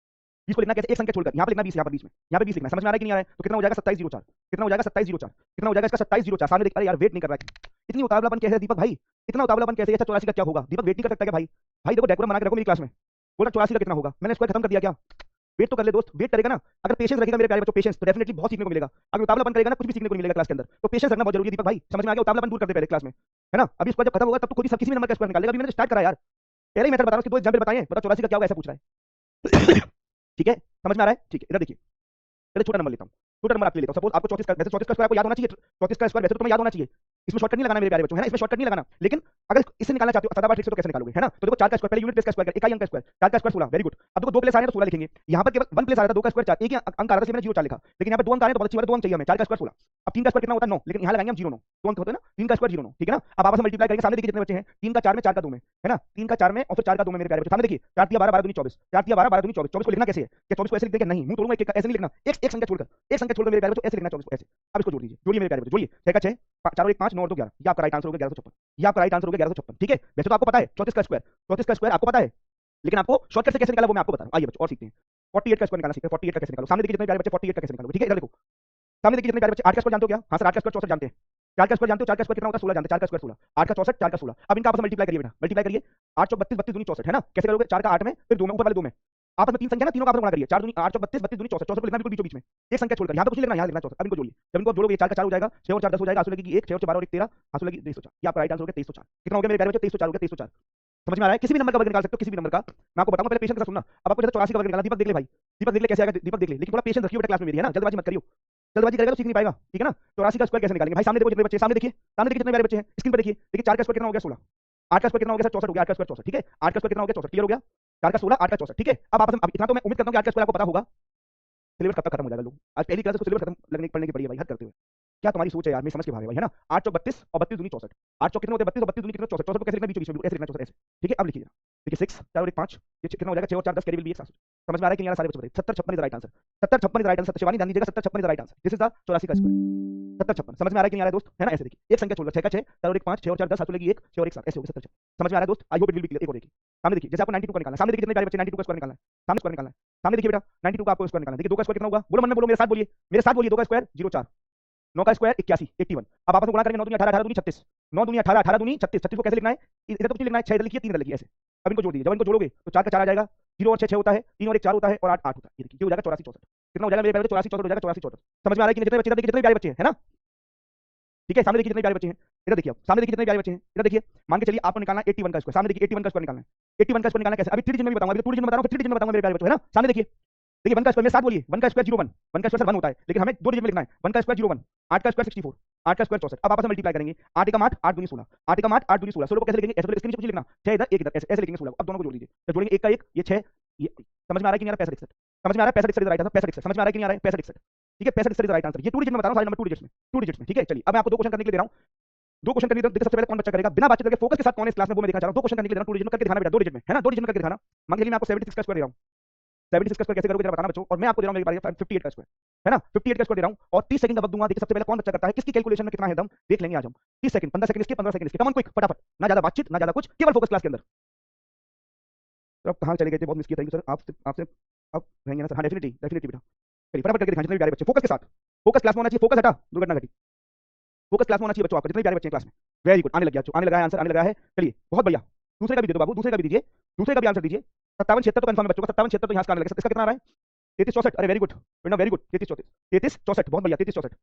इसको लिखना कैसे, एक संख्या छोड़कर, यहाँ पे लिखना 20, यहाँ पर बीच में, यहाँ पे 20 लिखना। समझ में आ रहा है कि नहीं आ रहा है? तो कितना हो जाएगा 27 0 4, कितना हो जाएगा 27 0 4, कितना हो जाएगा इसका 27 0 4। सामने देख, अरे यार वेट नहीं कर रहा है, इतनी उतावलापन कैसे है दीपक भाई, इतना उतावलापन कैसे? अच्छा 84 का क्या होगा दीपक, वेट नहीं कर सकता क्या भाई? भाई देखो डेकोरम बना के रखो मेरी क्लास में। बोला 84 का कितना होगा, मैंने स्क्वायर खत्म कर दिया क्या? वेट तो कर ले दोस्त, वेट करेगा ना। अगर पेशेंस रखेगा मेरे प्यारे बच्चों, पेशेंस, तो डेफिनेटली बहुत सीखने को मिलेगा। अगर उतावलापन करेगा ना, कुछ भी सीखने को नहीं मिलेगा क्लास के अंदर। तो पेशेंस रखना बहुत जरूरी है दीपक भाई, समझ में आ गया? उतावलापन दूर कर दे पहले क्लास में, है ना। अभी स्क्वायर जब खत्म होगा तब तो खुद ही सब किसी भी नंबर का स्क्वायर निकालेगा। अभी मैंने स्टार्ट करा यार, पहले ही मेथड बता रहा हूं कि दो एग्जांपल बताएं, बता 84 का क्या होगा ऐसा पूछ रहा है। ठीक है, समझ में आ रहा है? ठीक है, इधर देखिए, चलिए छोटा नंबर लेता हूं, छोटा नंबर आपके लिए लेता हूं। सपोज आपको 34 का, वैसे 34 का स्क्वायर आपको याद होना चाहिए, 34 का स्क्वायर वैसे तो तुम्हें याद होना चाहिए। इसमें शॉर्टकट नहीं लगाना मेरे प्यारे बच्चों, है ना, इसमें शॉर्टकट नहीं लगाना। लेकिन अगर इससे निकालना चाहते हो सदाबहार ट्रिक से, तो कैसे निकालोगे, है ना। तो देखो 4 का स्क्वायर, पहले यूनिट प्लेस का स्क्वायर, इकाई अंक का स्क्वायर, 4 का स्क्वायर 16, वेरी गुड। अब देखो 2 प्लेस आ रहे हैं तो 16 लिखेंगे। यहां पर केवल 1 प्लेस आ रहा था, 2 का स्क्वायर 4, एक ही अंक आ रहा था, मैंने 0 4 लिखा। लेकिन यहां पर 2 अंक आ रहे हैं तो बहुत अच्छी बात है, 2 अंक चाहिए हमें, 4 का स्क्वायर 16। अब 3 का स्क्वायर कितना होता है 9, लेकिन यहां लगाएंगे हम 0 9, 2 अंक होते हैं ना, 3 का स्क्वायर 0 9, ठीक है ना। अब आपस में मल्टीप्लाई करेंगे, सामने देखिए जितने बच्चे हैं, 3 का 4 में, 4 का 2 में, है ना, 3 का 4 में और फिर 4 का 2 में मेरे प्यारे बच्चे। सामने देखिए 4 3 12 12 दूनी 24, 4 3 12 12 दूनी 24। 24 को लिखना कैसे है, क्या 24 को ऐसे लिख देंगे? नहीं, मुंह तोड़ूंगा, एक ऐसे नहीं लिखना, एक संख्या छोड़कर, एक संख्या छोड़कर मेरे प्यारे बच्चों ऐसे लिखना 24 को ऐसे। अब इसको जोड़ दीजिए, जोड़िए मेरे प्यारे बच्चों, जोड़िए, 6 का 6, 4 और 1 5, 9 और 2 11, ये आपका राइट आंसर हो गया 1156। ये आपका राइट आंसर हो गया 1156, ठीक है। वैसे तो आपको पता है 34 का स्क्वायर, 34 का स्क्वायर आपको पता है, लेकिन आपको शॉर्टकट से कैसे निकाला वो मैं आपको बता रहा हूं। आइए बच्चों और सीखते हैं। 48 का स्क्वायर निकालना सीखते हैं, 48 का कैसे निकालो। सामने देखिए जितने प्यारे बच्चे 48 का कैसे निकालोगे, ठीक है। इधर देखो, सामने देखिए जितने प्यारे बच्चे 8 का स्क्वायर जानते हो क्या? हां सर 8 का स्क्वायर 64 जानते हैं। 4 का स्क्वायर जानते हो? 4 का स्क्वायर कितना होता है 16 जानते हैं। 4 का स्क्वायर 16, 8 का 64, 4 का 16। अब इनका आपस में मल्टीप्लाई करिए बेटा, मल्टीप्लाई करिए। 8 चौक 32, 32 दूनी 64, है ना। कैसे करोगे? 4 का 8 में, फिर 2 में, ऊपर वाले 2 में, आपस में तीन संख्या ना, तीनों का आपस में गुणा करिए। 4 दूनी 8 चौक 32, 32 दूनी 64, 64 को लिखना बिल्कुल बीचों बीच में, एक संख्या छोड़कर, यहां पे कुछ नहीं लिखना, यहां लिखना 64। अब इनको जोड़िए, जब इनको आप जोड़ोगे 4 का 4 हो जाएगा, 6 और 4 10 हो जाएगा, आंसर लगेगी 1, 6 और 12 और 1 13, आंसर लगेगी 2304। ये आपका राइट आंसर हो गया 2304। कितना हो गया मेरे प्यारे बच्चों? 2304 हो गया, 2304। समझ में आ रहा है? किसी भी नंबर का वर्ग निकाल सकते हो, किसी भी नंबर का। मैं आपको बताऊंगा, पहले पेशेंस के साथ सुनना। अब आपको जैसे 84 का वर्ग निकालना, दीपक देख ले भाई, दीपक देख ले कैसे आएगा, दीपक देख ले, लेकिन थोड़ा पेशेंस रखियो बेटा, क्लास में मेरी, है ना, जल्दबाजी मत करियो, जल्दबाजी करेगा तो सीख नहीं पाएगा, ठीक है ना। 84 का स्क्वायर कैसे निकालेंगे भाई? सामने देखो जितने बच्चे, सामने देखिए, सामने देखिए जितने प्यारे बच्चे हैं, स्क्रीन पर देखिए, देखिए 4 का स्क्वायर कितना हो गया 16, 8 का स्क्वायर कितना हो गया 64 हो गया, 8 का स्क्वायर 64, ठीक है। 8 का स्क्वायर कितना हो गया 64, क्लियर हो गया। 4 का 16, 8 का 64, ठीक है। अब आपस में, अब इतना तो मैं उम्मीद करता हूं कि 8 का स्क्वायर आपको पता होगा। सिलेबस कब तक खत्म हो जाएगा लोग, आज पहली क्लास से सिलेबस खत्म लगने पढ़ने की पड़ी है भाई, हद करते हुए। क्या तुम्हारी सोच है यार, मैं समझ के भाग है भाई, है ना। 8 चौक 32 और 32 दूनी 64, 8 चौक कितने होते हैं 32 और 32 दूनी कितने 64, 64 को कैसे लिखना बीच में, ऐसे लिखना 64 ऐसे, ठीक है। अब लिखिए, देखिए 6 4 और 1 5, ये कितना हो जाएगा 6 और 4 10, कैरी विल बी 1 समझ में आ रहा है कि नहीं आ रहा? सारे बच्चों बताइए। 70 56 is right answer, 70 56 is right answer. Shivani ध्यान दीजिएगा, 70 56 is right answer. This is the 84 का स्क्वायर, 70 56। समझ में आ रहा है कि नहीं आ रहा है दोस्त, है ना। ऐसे देखिए, एक संख्या छोड़कर, 6 का 6, 4 और 1 5, 6 और 4 10, आंसर लगेगी 1, 6 और 1 7, ऐसे हो गया 70 56। समझ में आ रहा है दोस्त? I hope it will be clear. एक और देखिए, सामने देखिए, जैसे आपको 92 का निकालना है, सामने देखिए जितने प्यारे बच्चे 92 का स्क्वायर निकालना है, सामने स्क्वायर निकालना है, सामने देखिए बेटा 92 का आपको स्क्वायर निकालना है। देखिए 2 का स्क्वायर कितना होगा, बोलो मन में, बोलो मेरे साथ बोलिए, मेरे साथ बोलिए। 2 का स्क्वायर 0 4, 9 का स्क्वायर 81 81। अब आपस में गुणा करेंगे, 9 दूनी 18, 18 दूनी 36, 9 दूनी 18, 18 दूनी 36, 36 को कैसे लिखना है? इधर तो कुछ नहीं लिखना है, 6 इधर लिखिए, 3 इधर लिखिए ऐसे। अब इनको जोड़ दीजिए, जब इनको जोड़ोगे तो 4 का 4 आ जाएगा, 0 और 6 6 होता है, 3 और 1 4 होता है और 8 8 होता है। ये देखिए, ये हो जाएगा 84 64। कितना हो जाएगा मेरे प्यारे? 84 64 हो जाएगा, 84 64। समझ में आ रहा है कि जितने बच्चे, देखिए जितने प्यारे बच्चे हैं, है ना, ठीक है। सामने देखिए जितने प्यारे बच्चे हैं, इधर देखिए, सामने देखिए जितने प्यारे बच्चे हैं, इधर देखिए। मान के चलिए आपको निकालना 81 का स्क्वायर, सामने देखिए 81 का स्क्वायर निकालना है। 81 का स्क्वायर निकालना कैसे? अभी 3 डिजिट में भी बताऊंगा, अभी 2 डिजिट में बताऊंगा, फिर 3 डिजिट में बताऊंगा मेरे प्यारे बच्चों, है ना। सामने देखिए, देखिए 1 का स्क्वायर, मेरे साथ बोलिए, 1 का स्क्वायर 01, 1 का स्क्वायर 1 होता है, लेकिन हमें 2 डिजिट में लिखना है। 1 का स्क्वायर 01, 8 का स्क्वायर 64, 8 का स्क्वायर 64। अब आपस में मल्टीप्लाई करेंगे, 8 एकम 8, 8 दूनी 16, 8 एकम 8, 8 दूनी 16, 16 को कैसे लिखेंगे? ऐसे तो इसके नीचे कुछ नहीं लिखना, 6 इधर 1 इधर, ऐसे ऐसे लिखेंगे 16। अब दोनों को जोड़ दीजिए, जब जोड़ेंगे 1 का 1, ये 6, ये समझ में आ रहा है कि नहीं आ रहा? 65 61। समझ में आ रहा है? 65 61 राइट आंसर, 65 61। समझ में आ रहा है कि नहीं आ रहा है? 65 61, ठीक है। 65 61 राइट आंसर। ये 2 डिजिट में बता रहा हूं, सारे नंबर 2 डिजिट्स में, 2 डिजिट्स में, ठीक है। चलिए अब मैं आपको 2 क्वेश्चन करने के लिए दे रहा हूं, 2 क्वेश्चन करने के लिए। देखिए सबसे पहले कौन बच्चा करेगा बिना बातचीत करके, फोकस के साथ कौन है इस क्लास में, वो मैं देखना चाह रहा हूं। 2 क्वेश्चन करने के लिए 2 डिजिट में करके दिखाना बेटा, 2 डिजिट में, है ना, 2 डिजिट में करके दिखाना। मान लीजिए मैं आपको 76 का स्क्वायर दे रहा हूं, 76 का स्क्वायर कैसे करोगे जरा बताना बच्चों। और मैं आपको दे रहा हूं मेरी बारी 58 का स्क्वायर, है ना, 58 का स्क्वायर दे रहा हूं और 30 सेकंड का वक्त दूंगा। देखिए सबसे पहले कौन बच्चा करता है, किसकी कैलकुलेशन में कितना है दम, देख लेंगे आज हम। 30 सेकंड, 15 सेकंड इसके, 15 सेकंड इसके, कम ऑन क्विक, फटाफट, ना ज्यादा बातचीत ना ज्यादा कुछ, केवल फोकस क्लास के अंदर। तो अब कहां चले गए थे, बहुत मिस किया, थैंक यू सर। आपसे आपसे अब रहेंगे ना सर, हां डेफिनेटली डेफिनेटली बेटा। चलिए फटाफट करके दिखाएं जितने भी प्यारे बच्चे, फोकस के साथ, फोकस क्लास में होना चाहिए, फोकस हटा दुर्घटना घटी, फोकस क्लास में होना चाहिए बच्चों आपका, जितने प्यारे बच्चे हैं क्लास में। वेरी गुड, आने लग गया, आने लगा है आंसर, आने लगा है। चलिए बहुत बढ़िया, दूसरे का भी दे दो बाबू, दूसरे का भी दीजिए, दूसरे का भी आंसर दीजिए। 57 76 तो कंफर्म है बच्चों का, 57 76 तो यहां से आने लगा। इसका कितना आ रहा है? 33 64, अरे वेरी गुड बेटा, वेरी गुड, 33 34, 33 64, बहुत बढ़िया, 33 64।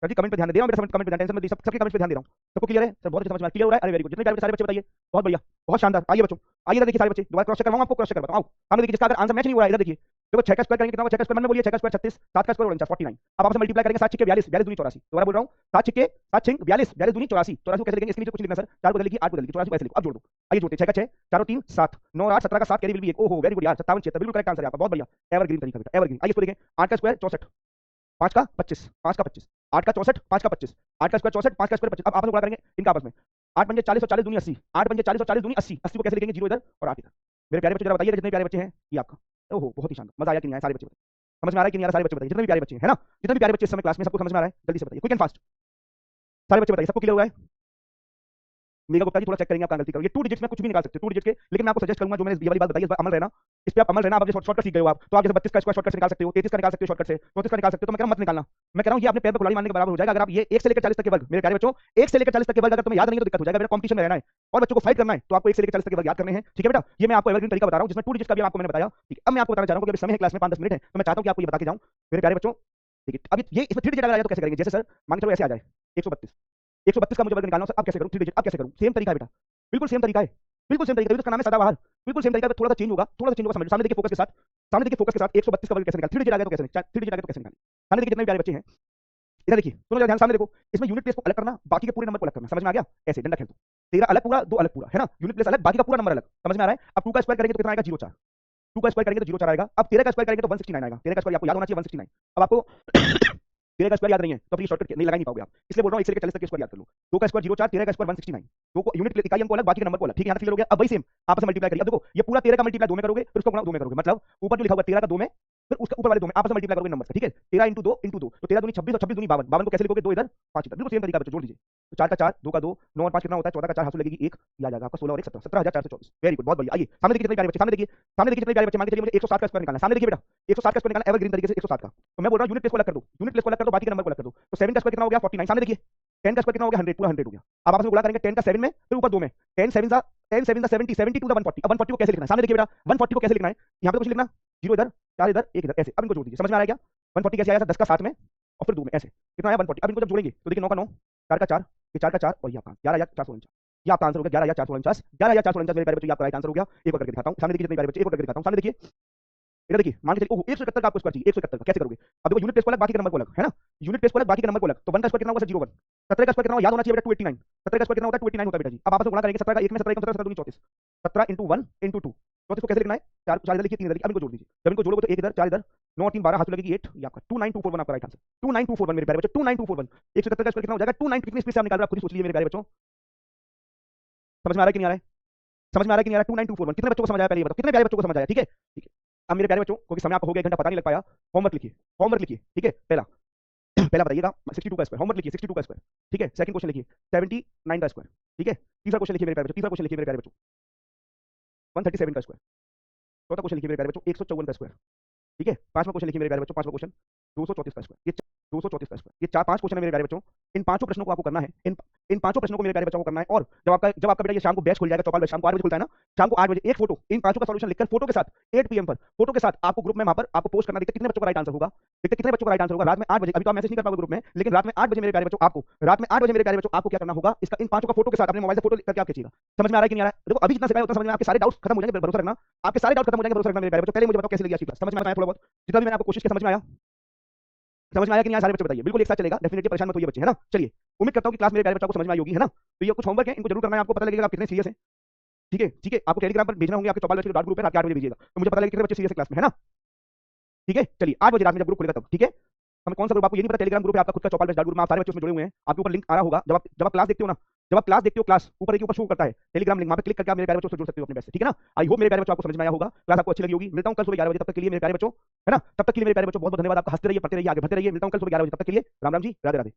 सर कमेंट पे ध्यान दे रहा हूं बेटा, कमेंट पे ध्यान, टेंशन मत लीजिए, सबके कमेंट पे ध्यान दे रहा हूं। सबको क्लियर है सर? बहुत अच्छा समझ में क्लियर हो रहा है, अरे वेरी गुड। जितने प्यारे सारे बच्चे बताइए, बहुत बढ़िया, बहुत शानदार। आइए बच्चों, आइए इधर देखिए सारे बच्चे, दोबारा क्रॉस चेक करवाऊंगा आपको, क्रॉस चेक करवाता हूं। सामने देखिए जिसका अगर आंसर मैच नहीं हो रहा है, इधर देखिए, देखो 6 का स्क्वायर करेंगे कितना होगा, 6 का स्क्वायर मन में बोलिए, 6 का स्क्वायर 36, 7 का स्क्वायर 49 अब आपसे मल्टीप्लाई करेंगे, 7 6 42, 42 दूनी 84। दोबारा बोल रहा हूं, 7 6 7 6 42, 42 दूनी 84, 84 को कैसे लिखेंगे? इसके नीचे कुछ लिखना सर, 4 को बदल लिखिए, 8 को बदल लिखिए, 84 को ऐसे लिखो। अब जोड़ दो, आइए जोड़ते, 6 का 6, 4 और 3 7, 9 और 8 17 का 7, कैरी विल बी 1। ओहो वेरी गुड यार, 57 76 बिल्कुल करेक्ट आंसर है आपका, बहुत बढ़िया, एवरग्रीन तरीका बेटा, एवरग्रीन। आइए इसको देखें, 8 का स्क्वायर 64, 5 का 25, 5 का 25, 8 का 64, 5 का 25, 8 का स्क्वायर 64, 5 का स्क्वायर 25। अब आपस में गुणा करेंगे इनका आपस में, 8 पंजे 40 और 40 दूनी 80, 8 पंजे 40 और 40 दूनी 80, 80 को कैसे लिखेंगे? 0 इधर और 8 इधर। मेरे प्यारे बच्चे जरा बताइए, जितने प्यारे बच्चे हैं ये आपका ओहो बहुत ही शानदार, मजा आया कि नहीं आया सारे बच्चे बताइए, समझ में आ रहा है कि नहीं आ रहा सारे बच्चे बताइए, जितने भी प्यारे बच्चे हैं ना, जितने भी प्यारे बच्चे इस समय क्लास में, सबको समझ में आ रहा है, जल्दी से बताइए, क्विक एंड फास्ट, सारे बच्चे बताइए, सबको क्लियर हुआ है? मेगा गुप्ता जी थोड़ा चेक करेंगे, आप कहाँ गलती करोगे। 2 डिजिट्स में कुछ भी निकाल सकते हो, 2 डिजिट के, लेकिन मैं आपको सजेस्ट करूंगा जो मैंने ये वाली बात बताई, इस पर अमल रहना, इस पे आप अमल रहना। आप जैसे शॉर्टकट सीख गए हो आप, तो आप जैसे 32 का स्क्वायर शॉर्टकट से निकाल सकते हो, 33 का निकाल सकते हो शॉर्टकट से, 34 का निकाल सकते हो, तो मैं कह रहा हूं मत निकालना। मैं कह रहा हूं ये अपने पैर पे कुल्हाड़ी मारने के बराबर हो जाएगा। अगर आप ये 1 से लेकर 40 तक के वर्ग, मेरे प्यारे बच्चों, 1 से लेकर 40 तक के वर्ग अगर तुम्हें याद नहीं है तो दिक्कत हो जाएगा। मेरा कॉम्पिटिशन में रहना है और बच्चों को फाइट करना है, तो आपको 1 से लेकर 40 तक के वर्ग याद करने हैं, ठीक है बेटा। ये मैं आपको एवरग्रीन तरीका बता रहा हूं, जिसमें 2 डिजिट का भी आपको मैंने बताया, ठीक है। अब मैं आपको बताना चाह रहा हूं कि अभी समय है क्लास में 5-10 मिनट है, तो मैं चाहता हूं कि आपको ये बता के जाऊं मेरे प्यारे बच्चों, ठीक है। अब ये इसमें 3 डिजिट अगर आ जाए तो कैसे करेंगे? जैसे सर मान के चलो ऐसे आ जाए 132, 132 का मुझे वर्ग निकालना है सर, अब कैसे करूं? 3 डिजिट, अब कैसे करूं? सेम तरीका है बेटा, बिल्कुल सेम तरीका है, बिल्कुल सेम तरीका है, इसका नाम है सदाबहार। बिल्कुल सेम तरीका है, थोड़ा सा चेंज होगा, थोड़ा सा चेंज होगा, समझ। सामने देखिए फोकस के साथ, सामने देखिए फोकस के साथ 132 का वर्ग कैसे निकाल, 3 डिजिट आ गया तो कैसे निकाल, 3 डिजिट आ गया तो कैसे निकाल। सामने देखिए जितने भी प्यारे बच्चे हैं, इधर देखिए, सुनो जरा ध्यान, सामने देखो, इसमें यूनिट प्लेस को अलग करना, बाकी के पूरे नंबर को अलग करना, समझ में आ गया? ऐसे डंडा खेल दो, 13 अलग पूरा, 2 अलग पूरा, है ना। यूनिट प्लेस अलग, बाकी का पूरा नंबर अलग, समझ में आ रहा है? अब 2 का स्क्वायर करेंगे तो कितना आएगा? 0 4, 2 का स्क्वायर करेंगे तो 0 4 आएगा। अब 13 का स्क्वायर करेंगे तो 169 आएगा। 13 का स्क्वायर आपको याद होना चाहिए 169। अब आपको 13 का स्क्वायर याद नहीं है तो फिर शॉर्टकट नहीं लगा नहीं पाओगे आप, इसलिए बोल रहा हूं 1 से लेकर 40 तक के स्क्वायर याद कर लो। 2 का स्क्वायर 0 4, 13 का स्क्वायर 169, दो को यूनिट इकाई हमको अलग, बाकी के नंबर को अलग, ठीक है। यहां तक क्लियर हो गया? अब वही सेम आपस में मल्टीप्लाई करिए। अब देखो ये पूरा 13 का मल्टीप्लाई 2 में करोगे, फिर उसको गुणा 2 में करोगे, मतलब ऊपर जो लिखा हुआ 13 का 2 में, फिर उसके ऊपर वाले 2 में आपस में मल्टीप्लाई करोगे नंबर से, ठीक है। 13 × 2 × 2, तो 13 दूनी 26 और 26 दूनी 52, 52 को कैसे लिखोगे? 2 इधर 5 इधर, बिल्कुल सेम तरीका बच्चों, जोड़ लीजिए। तो 4 का 4, 2 का 2, 9 और 5 कितना होता है? 14 का 4 हाथ से लगेगी 1, ये आ जाएगा आपका 16 और 1 17, 17424। वेरी गुड, बहुत बढ़िया। आइए सामने देखिए कितने प्यारे बच्चे, सामने देखिए, सामने देखिए कितने प्यारे बच्चे। मान के चलिए मुझे 160 का स्क्वायर निकालना है, सामने देखिए बेटा 160 का स्क्वायर निकालना है एवरग्रीन तरीके से 160 का। तो मैं बोल रहा हूं यूनिट प्लेस को अलग कर दो, यूनिट प्लेस को अलग कर दो, बाकी के नंबर को अलग कर दो। तो 7 का स्क्वायर कितना हो गया? 49। सामने देखिए 10 का स्क्वायर कितना हो गया? 100, पूरा 100 हो गया। अब आपस में गुणा करेंगे 10 का 7 में, फिर ऊपर 2 में, 10 7 सा 10 7 सा 70, 70 टू द 140। अब 140 को कैसे लिखना है? सामने देखिए बेटा 140 को कैसे लिखना है? यहाँ पे तो कुछ लिखना, 0 इधर, 4 इधर, 1 इधर, ऐसे। अब इनको जोड़ दीजिए, समझ में आ रहा है क्या? 140 कैसे आया? 10 का 7 में और फिर 2 में, ऐसे कितना आया? 140। अब इनको जब जोड़ेंगे तो देखिए 9 का 9, 4 का 4, ये 4 का 4 और ये आपका 11449। ये आपका आंसर हो गया 11449। 11449 मेरे प्यारे बच्चों, ये आपका राइट आंसर हो गया। एक और करके दिखाता हूं, सामने देखिए जितने प्यारे बच्चे, एक और करके दिखाता हूं, सामने देखिए, इधर देखिए, मान के चलिए ओहो 171 का आपको स्क्वायर चाहिए, 171 का कैसे करोगे? अब देखो यूनिट प्लेस को अलग, बाकी के नंबर को अलग, है ना। यूनिट प्लेस को अलग, बाकी के नंबर को अलग, तो 1 का स्क्वायर कितना होगा? 01। 17 का स्क्वायर कितना होगा? याद होना चाहिए बेटा 289। 17 का स्क्वायर कितना होता है? 289 होता है बेटा जी। अब आपस में गुणा करेंगे 17 का 1 में, 17 17 17 34, 17 × 1 × 2, 34 को कैसे लिखना है? 4 4 इधर लिखिए, 3 इधर लिखिए। अब इनको जोड़ दीजिए, जब इनको जोड़ोगे तो 1 इधर, 4 इधर, 9 और 3 12, हाथ में लगेगी 8, ये आपका 29241 आपका राइट आंसर, 29241 मेरे प्यारे बच्चों, 29241। 177 का स्क्वायर कितना हो जाएगा? 290। कितनी स्पीड से आप निकाल रहे हो आप खुद ही सोच लीजिए मेरे प्यारे बच्चों, समझ में आ रहा है कि नहीं आ रहा है? समझ में आ रहा है कि नहीं आ रहा? 29241 कितने बच्चों को समझ आया? पहले ये बताओ कितने प्यारे बच्चों को समझ आया? ठीक है, ठीक है। अब मेरे प्यारे बच्चों, क्योंकि समय आपका हो गया 1 घंटा पता नहीं लग पाया, होमवर्क लिखिए, होमवर्क लिखिए, ठीक है। पहला पहला बताइएगा 62 का स्क्वायर, होमवर्क लिखिए 62 का स्क्वायर, ठीक है। सेकंड क्वेश्चन लिखिए 79 का स्क्वायर, ठीक है। तीसरा क्वेश्चन लिखिए मेरे प्यारे बच्चों, तीसरा क्वेश्चन लिखिए मेरे प्यारे बच्चों 137 का स्क्वायर। चौथा क्वेश्चन लिखिए मेरे प्यारे बच्चों 154 का स्क्वायर, ठीक है। पांचवा क्वेश्चन लिखिए मेरे प्यारे बच्चों, पांचवा क्वेश्चन 234 का स्क्वायर, ये 234 का स्क्वायर। ये 4 5 क्वेश्चन है मेरे प्यारे बच्चों। इन पांचों प्रश्नों को आपको करना है, इन पांचों प्रश्नों को मेरे प्यारे बच्चों को करना है। और जब आपका बेटा ये शाम को बैच खुल जाएगा, चौपाल बैच शाम को 8 बजे खुलता है ना, शाम को 8 बजे एक फोटो इन पांचों का सॉल्यूशन लिखकर फोटो के साथ 8 पीएम पर, फोटो के साथ आपको ग्रुप में वहां पर आपको पोस्ट करना। देखते कितने बच्चों का राइट आंसर होगा, देखते कितने बच्चों का राइट आंसर होगा। रात में 8 बजे, अभी तो आप मैसेज नहीं कर पाओगे ग्रुप में, लेकिन रात में 8 बजे मेरे प्यारे बच्चों आपको, रात में 8 बजे मेरे प्यारे बच्चों आपको क्या करना होगा? इसका इन पांचों का फोटो के साथ अपने मोबाइल से फोटो करके आप खींचिएगा। समझ में आ रहा है कि नहीं आ रहा है? देखो अभी जितना सिखाया उतना समझ में, आपके सारे डाउट्स खत्म हो जाएंगे, भरोसा रखना। आपके सारे डाउट खत्म हो जाएंगे, भरोसा रखना मेरे प्यारे बच्चों। पहले मुझे बताओ कैसे लगी आज की क्लास, समझ में आया थोड़ा बहुत? जितना भी मैंने आपको कोशिश किया, समझ में आया? समझ में आया कि नहीं आया? सारे बच्चे बताइए, बिल्कुल एक साथ चलेगा, डेफिनेटली परेशान मत होइए बच्चे, है ना। चलिए उम्मीद करता हूं कि क्लास मेरे प्यारे बच्चों को समझ में आई होगी, है ना। तो ये कुछ होमवर्क है, इनको जरूर करना है, आपको पता लगेगा आप कितने सीरियस हैं, ठीक है। ठीक है, आपको टेलीग्राम पर भेजना होंगे, आपके चौपाल बैच के डॉट ग्रुप है, रात के 8 बजे भेजिएगा, तो मुझे पता लगेगा कितने बच्चे सीरियस है क्लास में, है ना। ठीक है, चलिए 8 बजे रात में जब ग्रुप खुलेगा तब, ठीक है। हमें कौन सा ग्रुप आपको ये नहीं पता, टेलीग्राम ग्रुप है आपका खुद का, चौपाल बैच डॉट ग्रुप में आप सारे बच्चे उसमें जुड़े हुए हैं, आपके ऊपर लिंक आ रहा होगा। जब आप क्लास देखते हो ना, जब आप क्लास देखते हो, क्लास ऊपर देखिए, ऊपर शो करता है टेलीग्राम लिंक, वहां पे क्लिक करके आप मेरे प्यारे बच्चों से जुड़ सकते हो अपने बैच से, ठीक है ना। आई होप मेरे प्यारे बच्चों आपको समझ में आया होगा, क्लास आपको अच्छी लगी होगी। मिलता हूं कल सुबह 11 बजे, तब तक के लिए मेरे प्यारे बच्चों, है ना, तब तक के लिए मेरे प्यारे बच्चों बहुत बहुत धन्यवाद आपका, हंसते रहिए, पढ़ते रहिए, आगे बढ़ते रहिए। मिलता हूं कल सुबह 11 बजे, तब तक के लिए राम राम जी, राधे राधे।